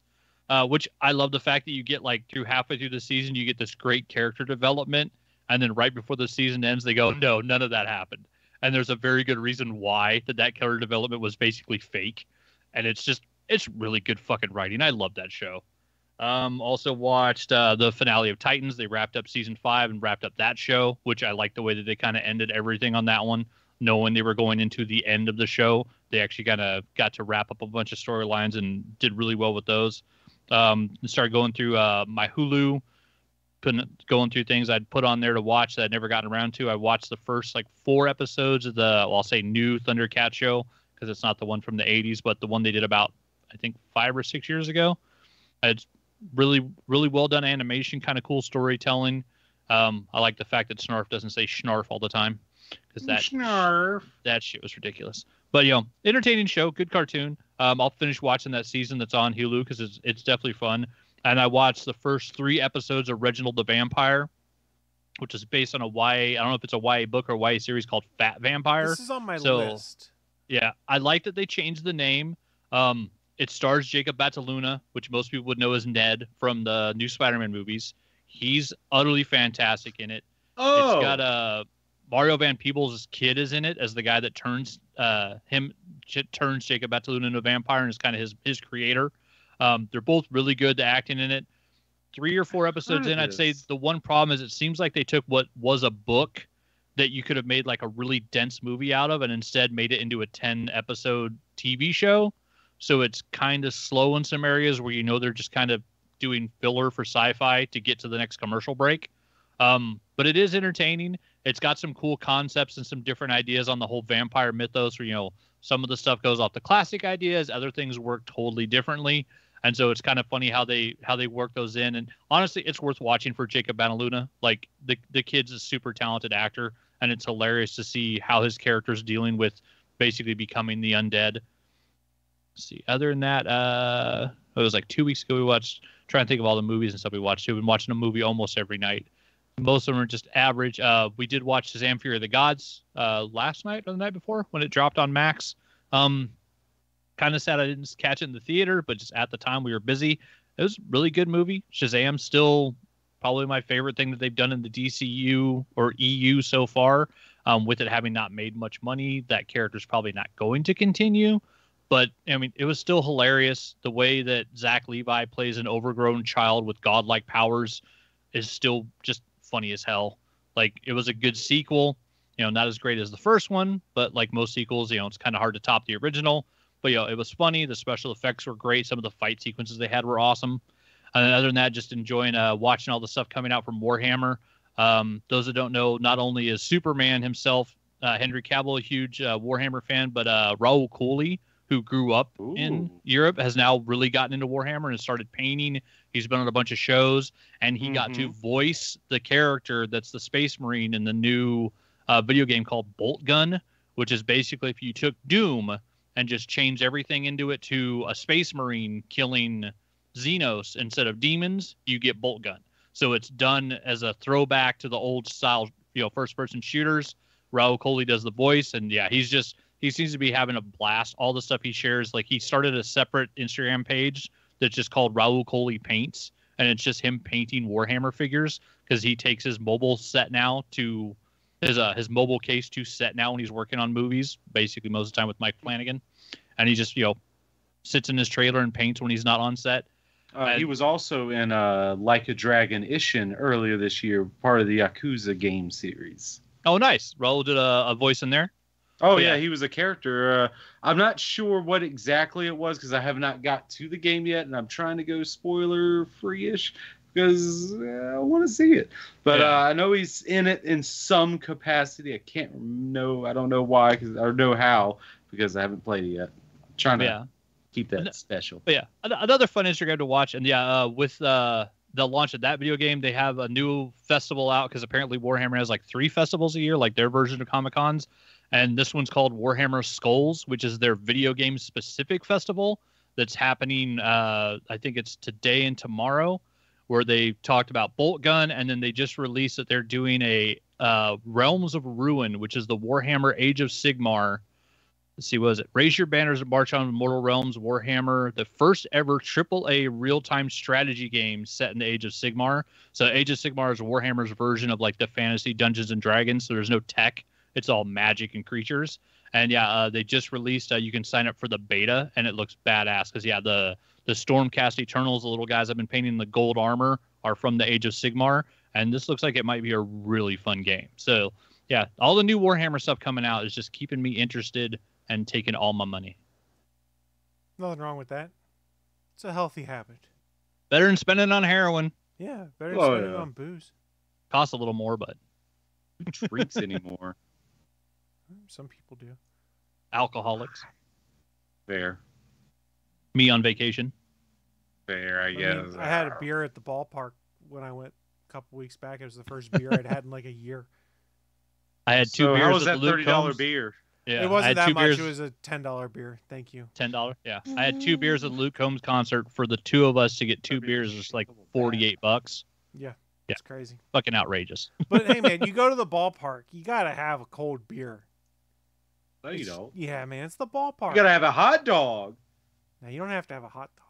Which I love the fact that you get like halfway through the season, you get this great character development. And then right before the season ends, they go, no, none of that happened. And there's a very good reason why that character development was basically fake. And it's really good fucking writing. I love that show. Also watched the finale of Titans. They wrapped up season 5 and wrapped up that show, which I like the way that they kind of ended everything on that one. Knowing they were going into the end of the show, they actually kind of got to wrap up a bunch of storylines and did really well with those. Started going through my Hulu, going through things I'd put on there to watch that I'd never gotten around to. I watched the first 4 episodes of I'll say new Thundercat show, because it's not the one from the 80s, but the one they did about, I think, 5 or 6 years ago. It's really, really well done animation, kind of cool storytelling. I like the fact that Snarf doesn't say Schnarf all the time, because that shit was ridiculous. But, entertaining show, good cartoon. I'll finish watching that season that's on Hulu because it's definitely fun. And I watched the first 3 episodes of Reginald the Vampire, which is based on a YA, I don't know if it's a YA book or YA series called Fat Vampire. This is on my list. Yeah, I like that they changed the name. It stars Jacob Bataluna, which most people would know as Ned from the new Spider-Man movies. He's utterly fantastic in it. Oh. It's got Mario Van Peebles' kid is in it as the guy that turns Jacob Bataluna into a vampire and is kind of his creator. They're both really good, the acting in it. 3 or 4 episodes in, I'd say the one problem is it seems like they took what was a book that you could have made like a really dense movie out of and instead made it into a 10-episode TV show. So it's kind of slow in some areas where they're just kind of doing filler for sci-fi to get to the next commercial break. But it is entertaining. It's got some cool concepts and some different ideas on the whole vampire mythos where, some of the stuff goes off the classic ideas, other things work totally differently. And so it's kind of funny how they work those in. And honestly, it's worth watching for Jacob Bataluna. Like the kid's a super talented actor, and it's hilarious to see how his character's dealing with basically becoming the undead. Let's see. Other than that, it was like 2 weeks ago trying to think of all the movies and stuff we watched. We've been watching a movie almost every night. Most of them are just average. We did watch Shazam! Fury of the Gods last night or the night before when it dropped on Max. Kind of sad I didn't catch it in the theater, but just at the time we were busy. It was a really good movie. Shazam's still probably my favorite thing that they've done in the DCU or EU so far. With it having not made much money, that character's probably not going to continue. But, I mean, it was still hilarious. The way that Zach Levi plays an overgrown child with godlike powers is still just funny as hell. Like, it was a good sequel. Not as great as the first one, but like most sequels, it's kind of hard to top the original. But, it was funny. The special effects were great. Some of the fight sequences they had were awesome. And other than that, just enjoying watching all the stuff coming out from Warhammer. Those that don't know, not only is Superman himself, Henry Cavill, a huge Warhammer fan, but Raul Cooley, who grew up in Europe, has now really gotten into Warhammer and started painting. He's been on a bunch of shows, and he got to voice the character that's the Space Marine in the new video game called Bolt Gun, which is basically if you took Doom and just changed everything into it to a Space Marine killing Xenos instead of demons, you get bolt gun. So it's done as a throwback to the old style, first person shooters. Raul Coley does the voice, and yeah, he seems to be having a blast. All the stuff he shares, like he started a separate Instagram page that's just called Raul Coley Paints, and it's just him painting Warhammer figures because he takes his mobile set now to his mobile case to set now when he's working on movies, basically most of the time with Mike Flanagan, and he just sits in his trailer and paints when he's not on set. He was also in Like a Dragon Ishin earlier this year, part of the Yakuza game series. Oh, nice. Raul did a voice in there. Oh, yeah, he was a character. I'm not sure what exactly it was because I have not got to the game yet, and I'm trying to go spoiler-free-ish because I want to see it. But I know he's in it in some capacity. I don't know why or know how because I haven't played it yet. I'm trying to keep that special. But yeah, another fun Instagram to watch. And with the launch of that video game, they have a new festival out because apparently Warhammer has like 3 festivals a year, like their version of Comic-Cons. And this one's called Warhammer Skulls, which is their video game specific festival that's happening. I think it's today and tomorrow, where they talked about Bolt Gun. And then they just released that they're doing a Realms of Ruin, which is the Warhammer Age of Sigmar. Let's see, what is it? Raise your banners and march on Mortal Realms Warhammer, the first ever AAA real-time strategy game set in the Age of Sigmar. So Age of Sigmar is Warhammer's version of like the fantasy Dungeons and Dragons. So there's no tech. It's all magic and creatures. And they just released, you can sign up for the beta, and it looks badass. Because the Stormcast Eternals, the little guys I've been painting the gold armor, are from the Age of Sigmar. And this looks like it might be a really fun game. So yeah, all the new Warhammer stuff coming out is just keeping me interested and taking all my money. Nothing wrong with that. It's a healthy habit. Better than spending on heroin. Yeah, better than spending on booze. Costs a little more, but who drinks anymore? Some people do. Alcoholics. Fair. Me on vacation. Fair, I guess. I had a beer at the ballpark when I went a couple weeks back. It was the first beer I'd had in like a year. I had 2 beers. How was at that the Luke $30 Combs. beer? Yeah, it wasn't that much. Beers. It was a $10 beer. Thank you. $10. Yeah, I had 2 beers at the Luke Combs concert. For the 2 of us to get 2 beers was like $48. Yeah, it's crazy. Fucking outrageous. But hey, man, you go to the ballpark, you gotta have a cold beer. No, you don't. Yeah, man, it's the ballpark. You gotta have a hot dog. Now you don't have to have a hot dog.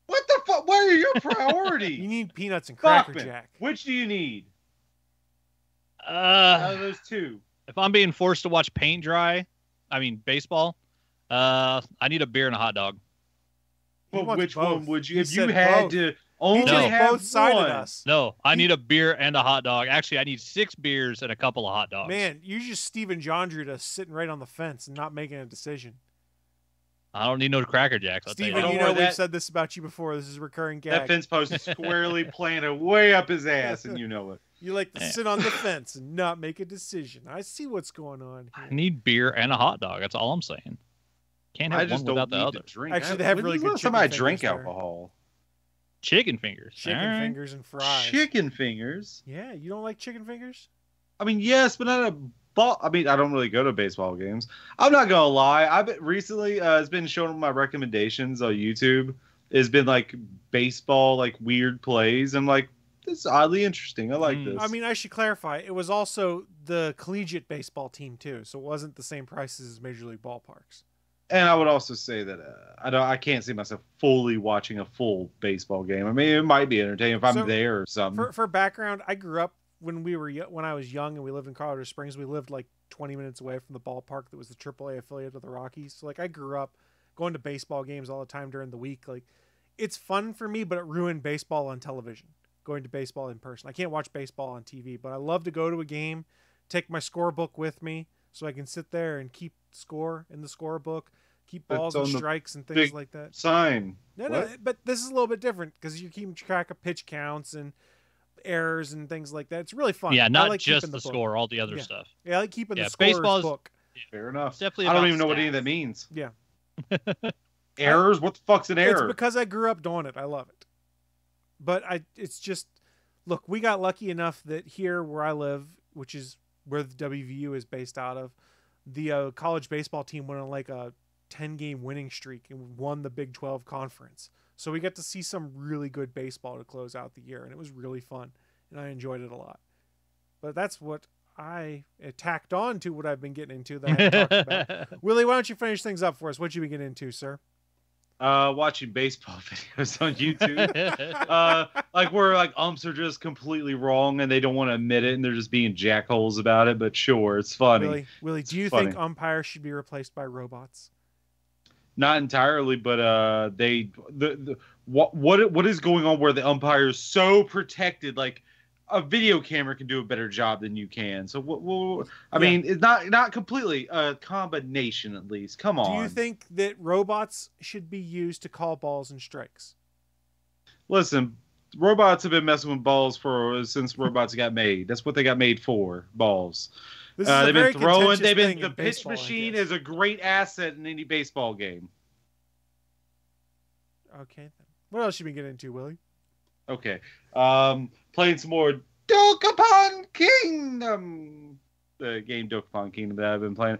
What the fuck? What are your priorities? You need peanuts and Cracker Jack. Which do you need? Out of those 2. If I'm being forced to watch paint dry, baseball, I need a beer and a hot dog. Well, which one would you? If you had both. to only have both sided one. us. No, I need a beer and a hot dog. Actually, I need 6 beers and a couple of hot dogs. Man, you just Steven Jondrew to sitting right on the fence and not making a decision. I don't need no Cracker Jacks. Steven, we've said this about you before. This is a recurring gag. That fence post is squarely planted way up his ass, and you know it. You like to sit on the fence and not make a decision. I see what's going on here. I need beer and a hot dog. That's all I'm saying. Can't have one without the other. Actually, they have really good chicken fingers. Drink alcohol. Chicken fingers. Chicken fingers and fries. Chicken fingers? Yeah, you don't like chicken fingers? Yes, but not a ball. I don't really go to baseball games. I'm not gonna lie. I've been recently it's been showing my recommendations on YouTube. It's been like baseball, like weird plays. I'm like, this is oddly interesting. I like this. I should clarify. It was also the collegiate baseball team too, so it wasn't the same prices as Major League ballparks. And I would also say that I can't see myself fully watching a full baseball game. It might be entertaining if I'm there or something. For background, I grew up when I was young and we lived in Colorado Springs. We lived like 20 minutes away from the ballpark that was the AAA affiliate of the Rockies. So I grew up going to baseball games all the time during the week. It's fun for me, but it ruined baseball on television. Going to baseball in person. I can't watch baseball on TV, but I love to go to a game, take my scorebook with me so I can sit there and keep score in the scorebook, keep balls and strikes and things like that. Sign. No, but this is a little bit different because you're keeping track of pitch counts and errors and things like that. It's really fun. Yeah, not like just the score, all the other stuff. Yeah, I like keeping the scorer's book. Fair enough. Definitely I don't even know what any of that means. Yeah. Errors? What the fuck's an error? It's because I grew up doing it. I love it. But it's just, look, we got lucky enough that here where I live, which is where the WVU is based out of, the college baseball team went on like a 10-game winning streak and won the Big 12 conference. So we got to see some really good baseball to close out the year, and it was really fun, and I enjoyed it a lot. But that's what I tacked on to what I've been getting into that I haven't talked about. Willie, why don't you finish things up for us? What you been getting into, sir? Watching baseball videos on YouTube. Like where like umps are just completely wrong and they don't want to admit it and they're just being jackholes about it. But sure, it's funny. Willie, do you think umpires should be replaced by robots? Not entirely, but what is going on where the umpire is so protected? Like a video camera can do a better job than you can. So I mean, it's not completely a combination, at least. Come on. Do you think that robots should be used to call balls and strikes? Listen, robots have been messing with balls since robots got made. That's what they got made for, balls. They've been throwing. The pitch machine is a great asset in any baseball game. Okay, then. What else should we get into, Willie? Okay. Playing some more Dokapon Kingdom. The game Dokapon Kingdom that I've been playing.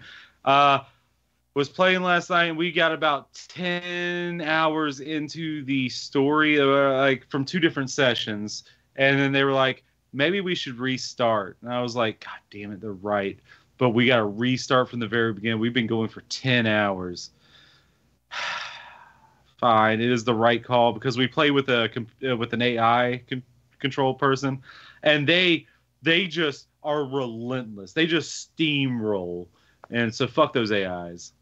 Was playing last night, and we got about 10 hours into the story, like from 2 different sessions. And then they were like, maybe we should restart. And I was like, God damn it, they're right. But we got to restart from the very beginning. We've been going for 10 hours. Fine, it is the right call because we play with an AI control person, and they just are relentless. They just steamroll, and so fuck those AIs.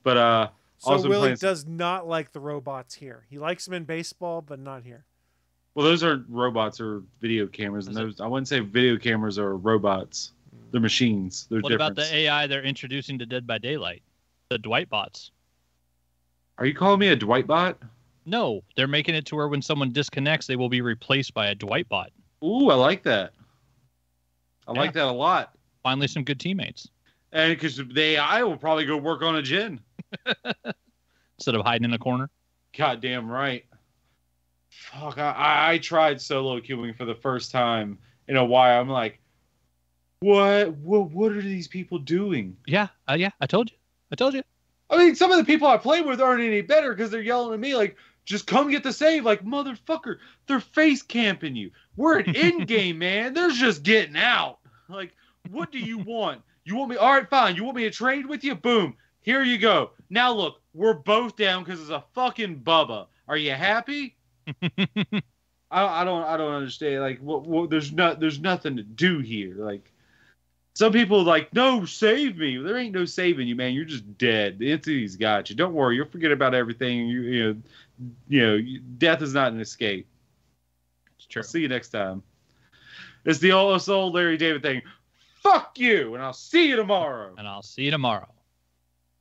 But so Willie does not like the robots here. He likes them in baseball, but not here. Well, those aren't robots or video cameras, and those I wouldn't say video cameras are robots. They're machines. They're different. What about the AI they're introducing to Dead by Daylight? The Dwight bots. Are you calling me a Dwight bot? No, they're making it to where when someone disconnects, they will be replaced by a Dwight bot. Ooh, I like that. I like that a lot. Finally, some good teammates. And because the AI will probably go work on a gen. Instead of hiding in a corner. Goddamn right. Fuck, I tried solo queuing for the first time in a while. I'm like, what are these people doing? Yeah, I told you. I mean, some of the people I play with aren't any better because they're yelling at me like, just come get the save. Like, motherfucker, they're face camping you. We're at in-game, man. They're just getting out. Like, what do you want? You want me? All right, fine. You want me to trade with you? Boom. Here you go. Now, look, we're both down because it's a fucking Bubba. Are you happy? I don't understand. Like, there's nothing to do here. Like, some people like, no, save me. There ain't no saving you, man. You're just dead. The entity's got you. Don't worry. You'll forget about everything. You know, death is not an escape. It's true. I'll see you next time. It's the old Larry David thing. Fuck you, and I'll see you tomorrow. Yeah,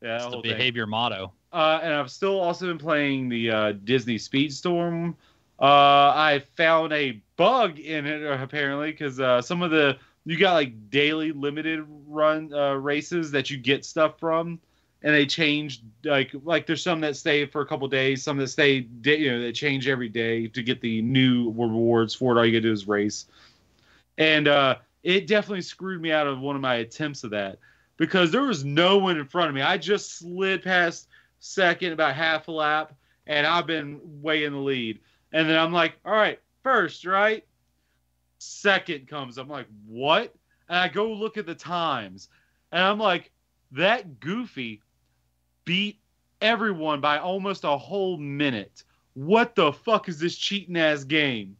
that's the behavior motto. And I've still also been playing the Disney Speedstorm. I found a bug in it, apparently, because some of the... You got like daily limited run races that you get stuff from, and they change like there's some that stay for a couple days, some that stay they change every day to get the new rewards for it. All you gotta do is race, and it definitely screwed me out of one of my attempts of that because there was no one in front of me. I just slid past second about half a lap, and I've been way in the lead, and then I'm like, all right, first, right? Second comes. I'm like, what? And I go look at the times, and I'm like, that Goofy beat everyone by almost a whole minute. What the fuck is this cheating ass game?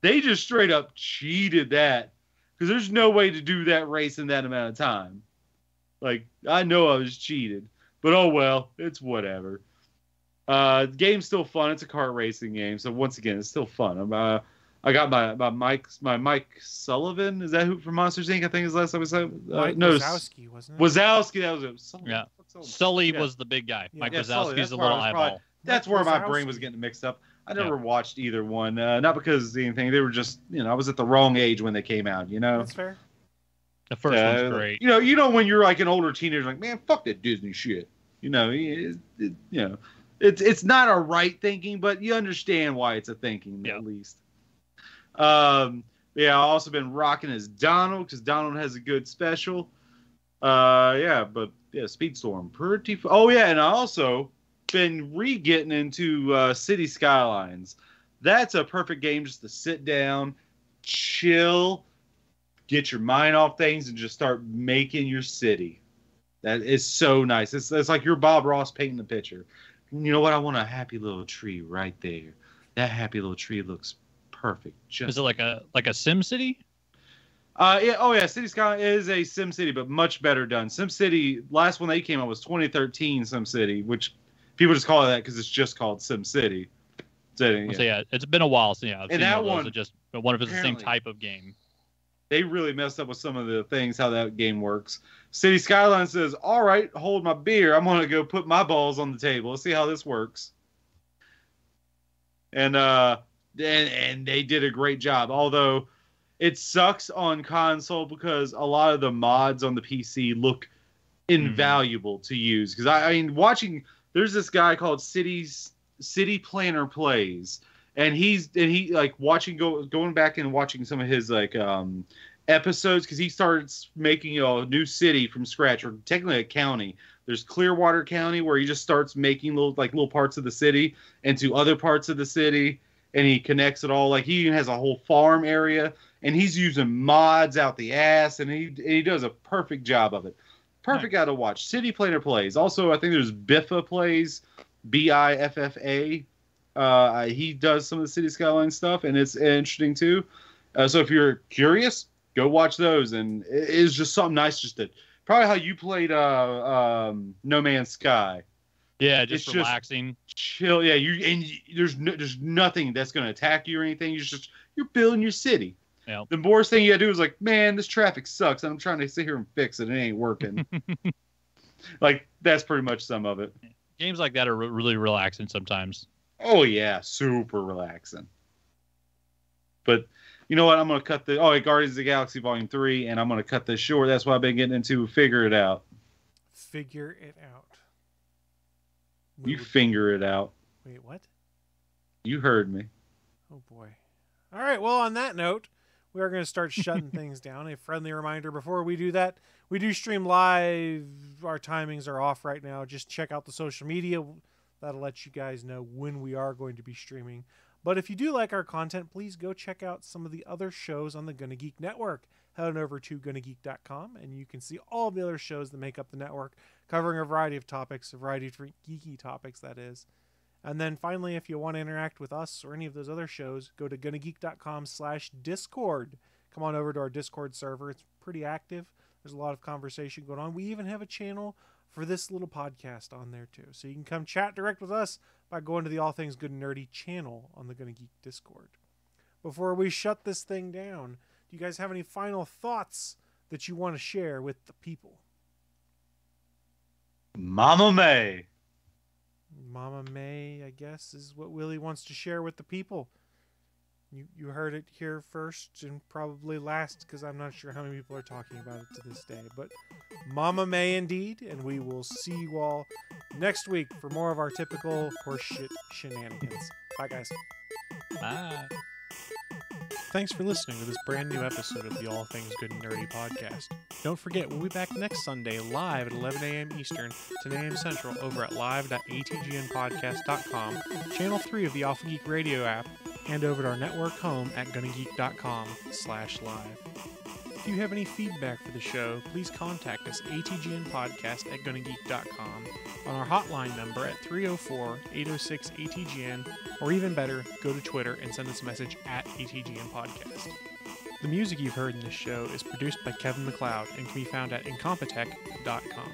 They just straight up cheated that because there's no way to do that race in that amount of time. Like, I know I was cheated, but oh well, it's whatever. The game's still fun. It's a kart racing game, so once again, it's still fun. I got my Mike Sullivan. Is that who from Monsters Inc? I think his last time we said. No, Wazowski, wasn't it? Wazowski. That was it. Sully. Yeah. Sully was the big guy. Mike Wazowski's the little eyeball. That's where my brain was getting mixed up. I never watched either one. Not because of anything. They were just, I was at the wrong age when they came out. That's fair. The first one's great. You know when you're like an older teenager, like, man, fuck that Disney shit. It's not a right thinking, but you understand why it's a thinking at least. I've also been rocking as Donald because Donald has a good special. Speedstorm, pretty. And I also been re-getting into City Skylines. That's a perfect game just to sit down, chill, get your mind off things, and just start making your city. That is so nice. It's like you're Bob Ross painting the picture. You know what? I want a happy little tree right there. That happy little tree looks perfect. Is it like a Sim City? Yeah, City Skyline is a Sim City, but much better done. Sim City, last one they came out was 2013 Sim City, which people just call it that because it's just called Sim City. So yeah, it's been a while since I've seen that one. Just one of it's the same type of game. They really messed up with some of the things, how that game works. City Skyline says, all right, hold my beer. I'm going to go put my balls on the table. Let's see how this works. And they did a great job. Although it sucks on console because a lot of the mods on the PC look invaluable to use. Because I mean, there's this guy called City Planner Plays. And he like going back and watching some of his like episodes because he starts making a new city from scratch, or technically a county. There's Clearwater County where he just starts making little parts of the city into other parts of the city, and he connects it all. Like he even has a whole farm area, and he's using mods out the ass, and he does a perfect job of it. Perfect guy to watch. City Planner Plays. Also, I think there's Biffa Plays, Biffa. He does some of the City Skyline stuff, and it's interesting too. So if you're curious, go watch those. And it's just something nice, just to probably how you played No Man's Sky. Yeah, just relaxing, chill. Yeah, there's nothing that's going to attack you or anything. You're building your city. Yeah. The worst thing you got to do is like, man, this traffic sucks. I'm trying to sit here and fix it. It ain't working. Like that's pretty much some of it. Games like that are really relaxing sometimes. Oh, yeah. Super relaxing. But you know what? I'm going to cut Guardians of the Galaxy Volume 3, and I'm going to cut this short. That's what I've been getting into. Figure it out. Figure it out. Finger it out. Wait, what? You heard me. Oh, boy. All right. Well, on that note, we are going to start shutting things down. A friendly reminder before we do that, we do stream live. Our timings are off right now. Just check out the social media. That'll let you guys know when we are going to be streaming. But if you do like our content, please go check out some of the other shows on the Gonna Geek Network. Head on over to GonnaGeek.com, and you can see all of the other shows that make up the network, covering a variety of topics, a variety of geeky topics, that is. And then finally, if you want to interact with us or any of those other shows, go to GonnaGeek.com/Discord. Come on over to our Discord server. It's pretty active. There's a lot of conversation going on. We even have a channel for this little podcast on there too. So you can come chat direct with us by going to the All Things Good and Nerdy channel on the Gonna Geek Discord. Before we shut this thing down, do you guys have any final thoughts that you want to share with the people? Mama May, I guess, is what Willie wants to share with the people. You heard it here first and probably last, because I'm not sure how many people are talking about it to this day. But Mama May indeed, and we will see you all next week for more of our typical horseshit shenanigans. Bye, guys. Bye. Thanks for listening to this brand new episode of the All Things Good and Nerdy podcast. Don't forget, we'll be back next Sunday live at 11 a.m. Eastern, 10 a.m. Central over at live.atgnpodcast.com, channel 3 of the Alpha Geek Radio app, and over at our network home at GonnaGeek.com/live. If you have any feedback for the show, please contact us atgnpodcast@GonnaGeek.com, on our hotline number at 304-806-ATGN, or even better, go to Twitter and send us a message at ATGNpodcast. The music you've heard in this show is produced by Kevin MacLeod and can be found at Incompetech.com.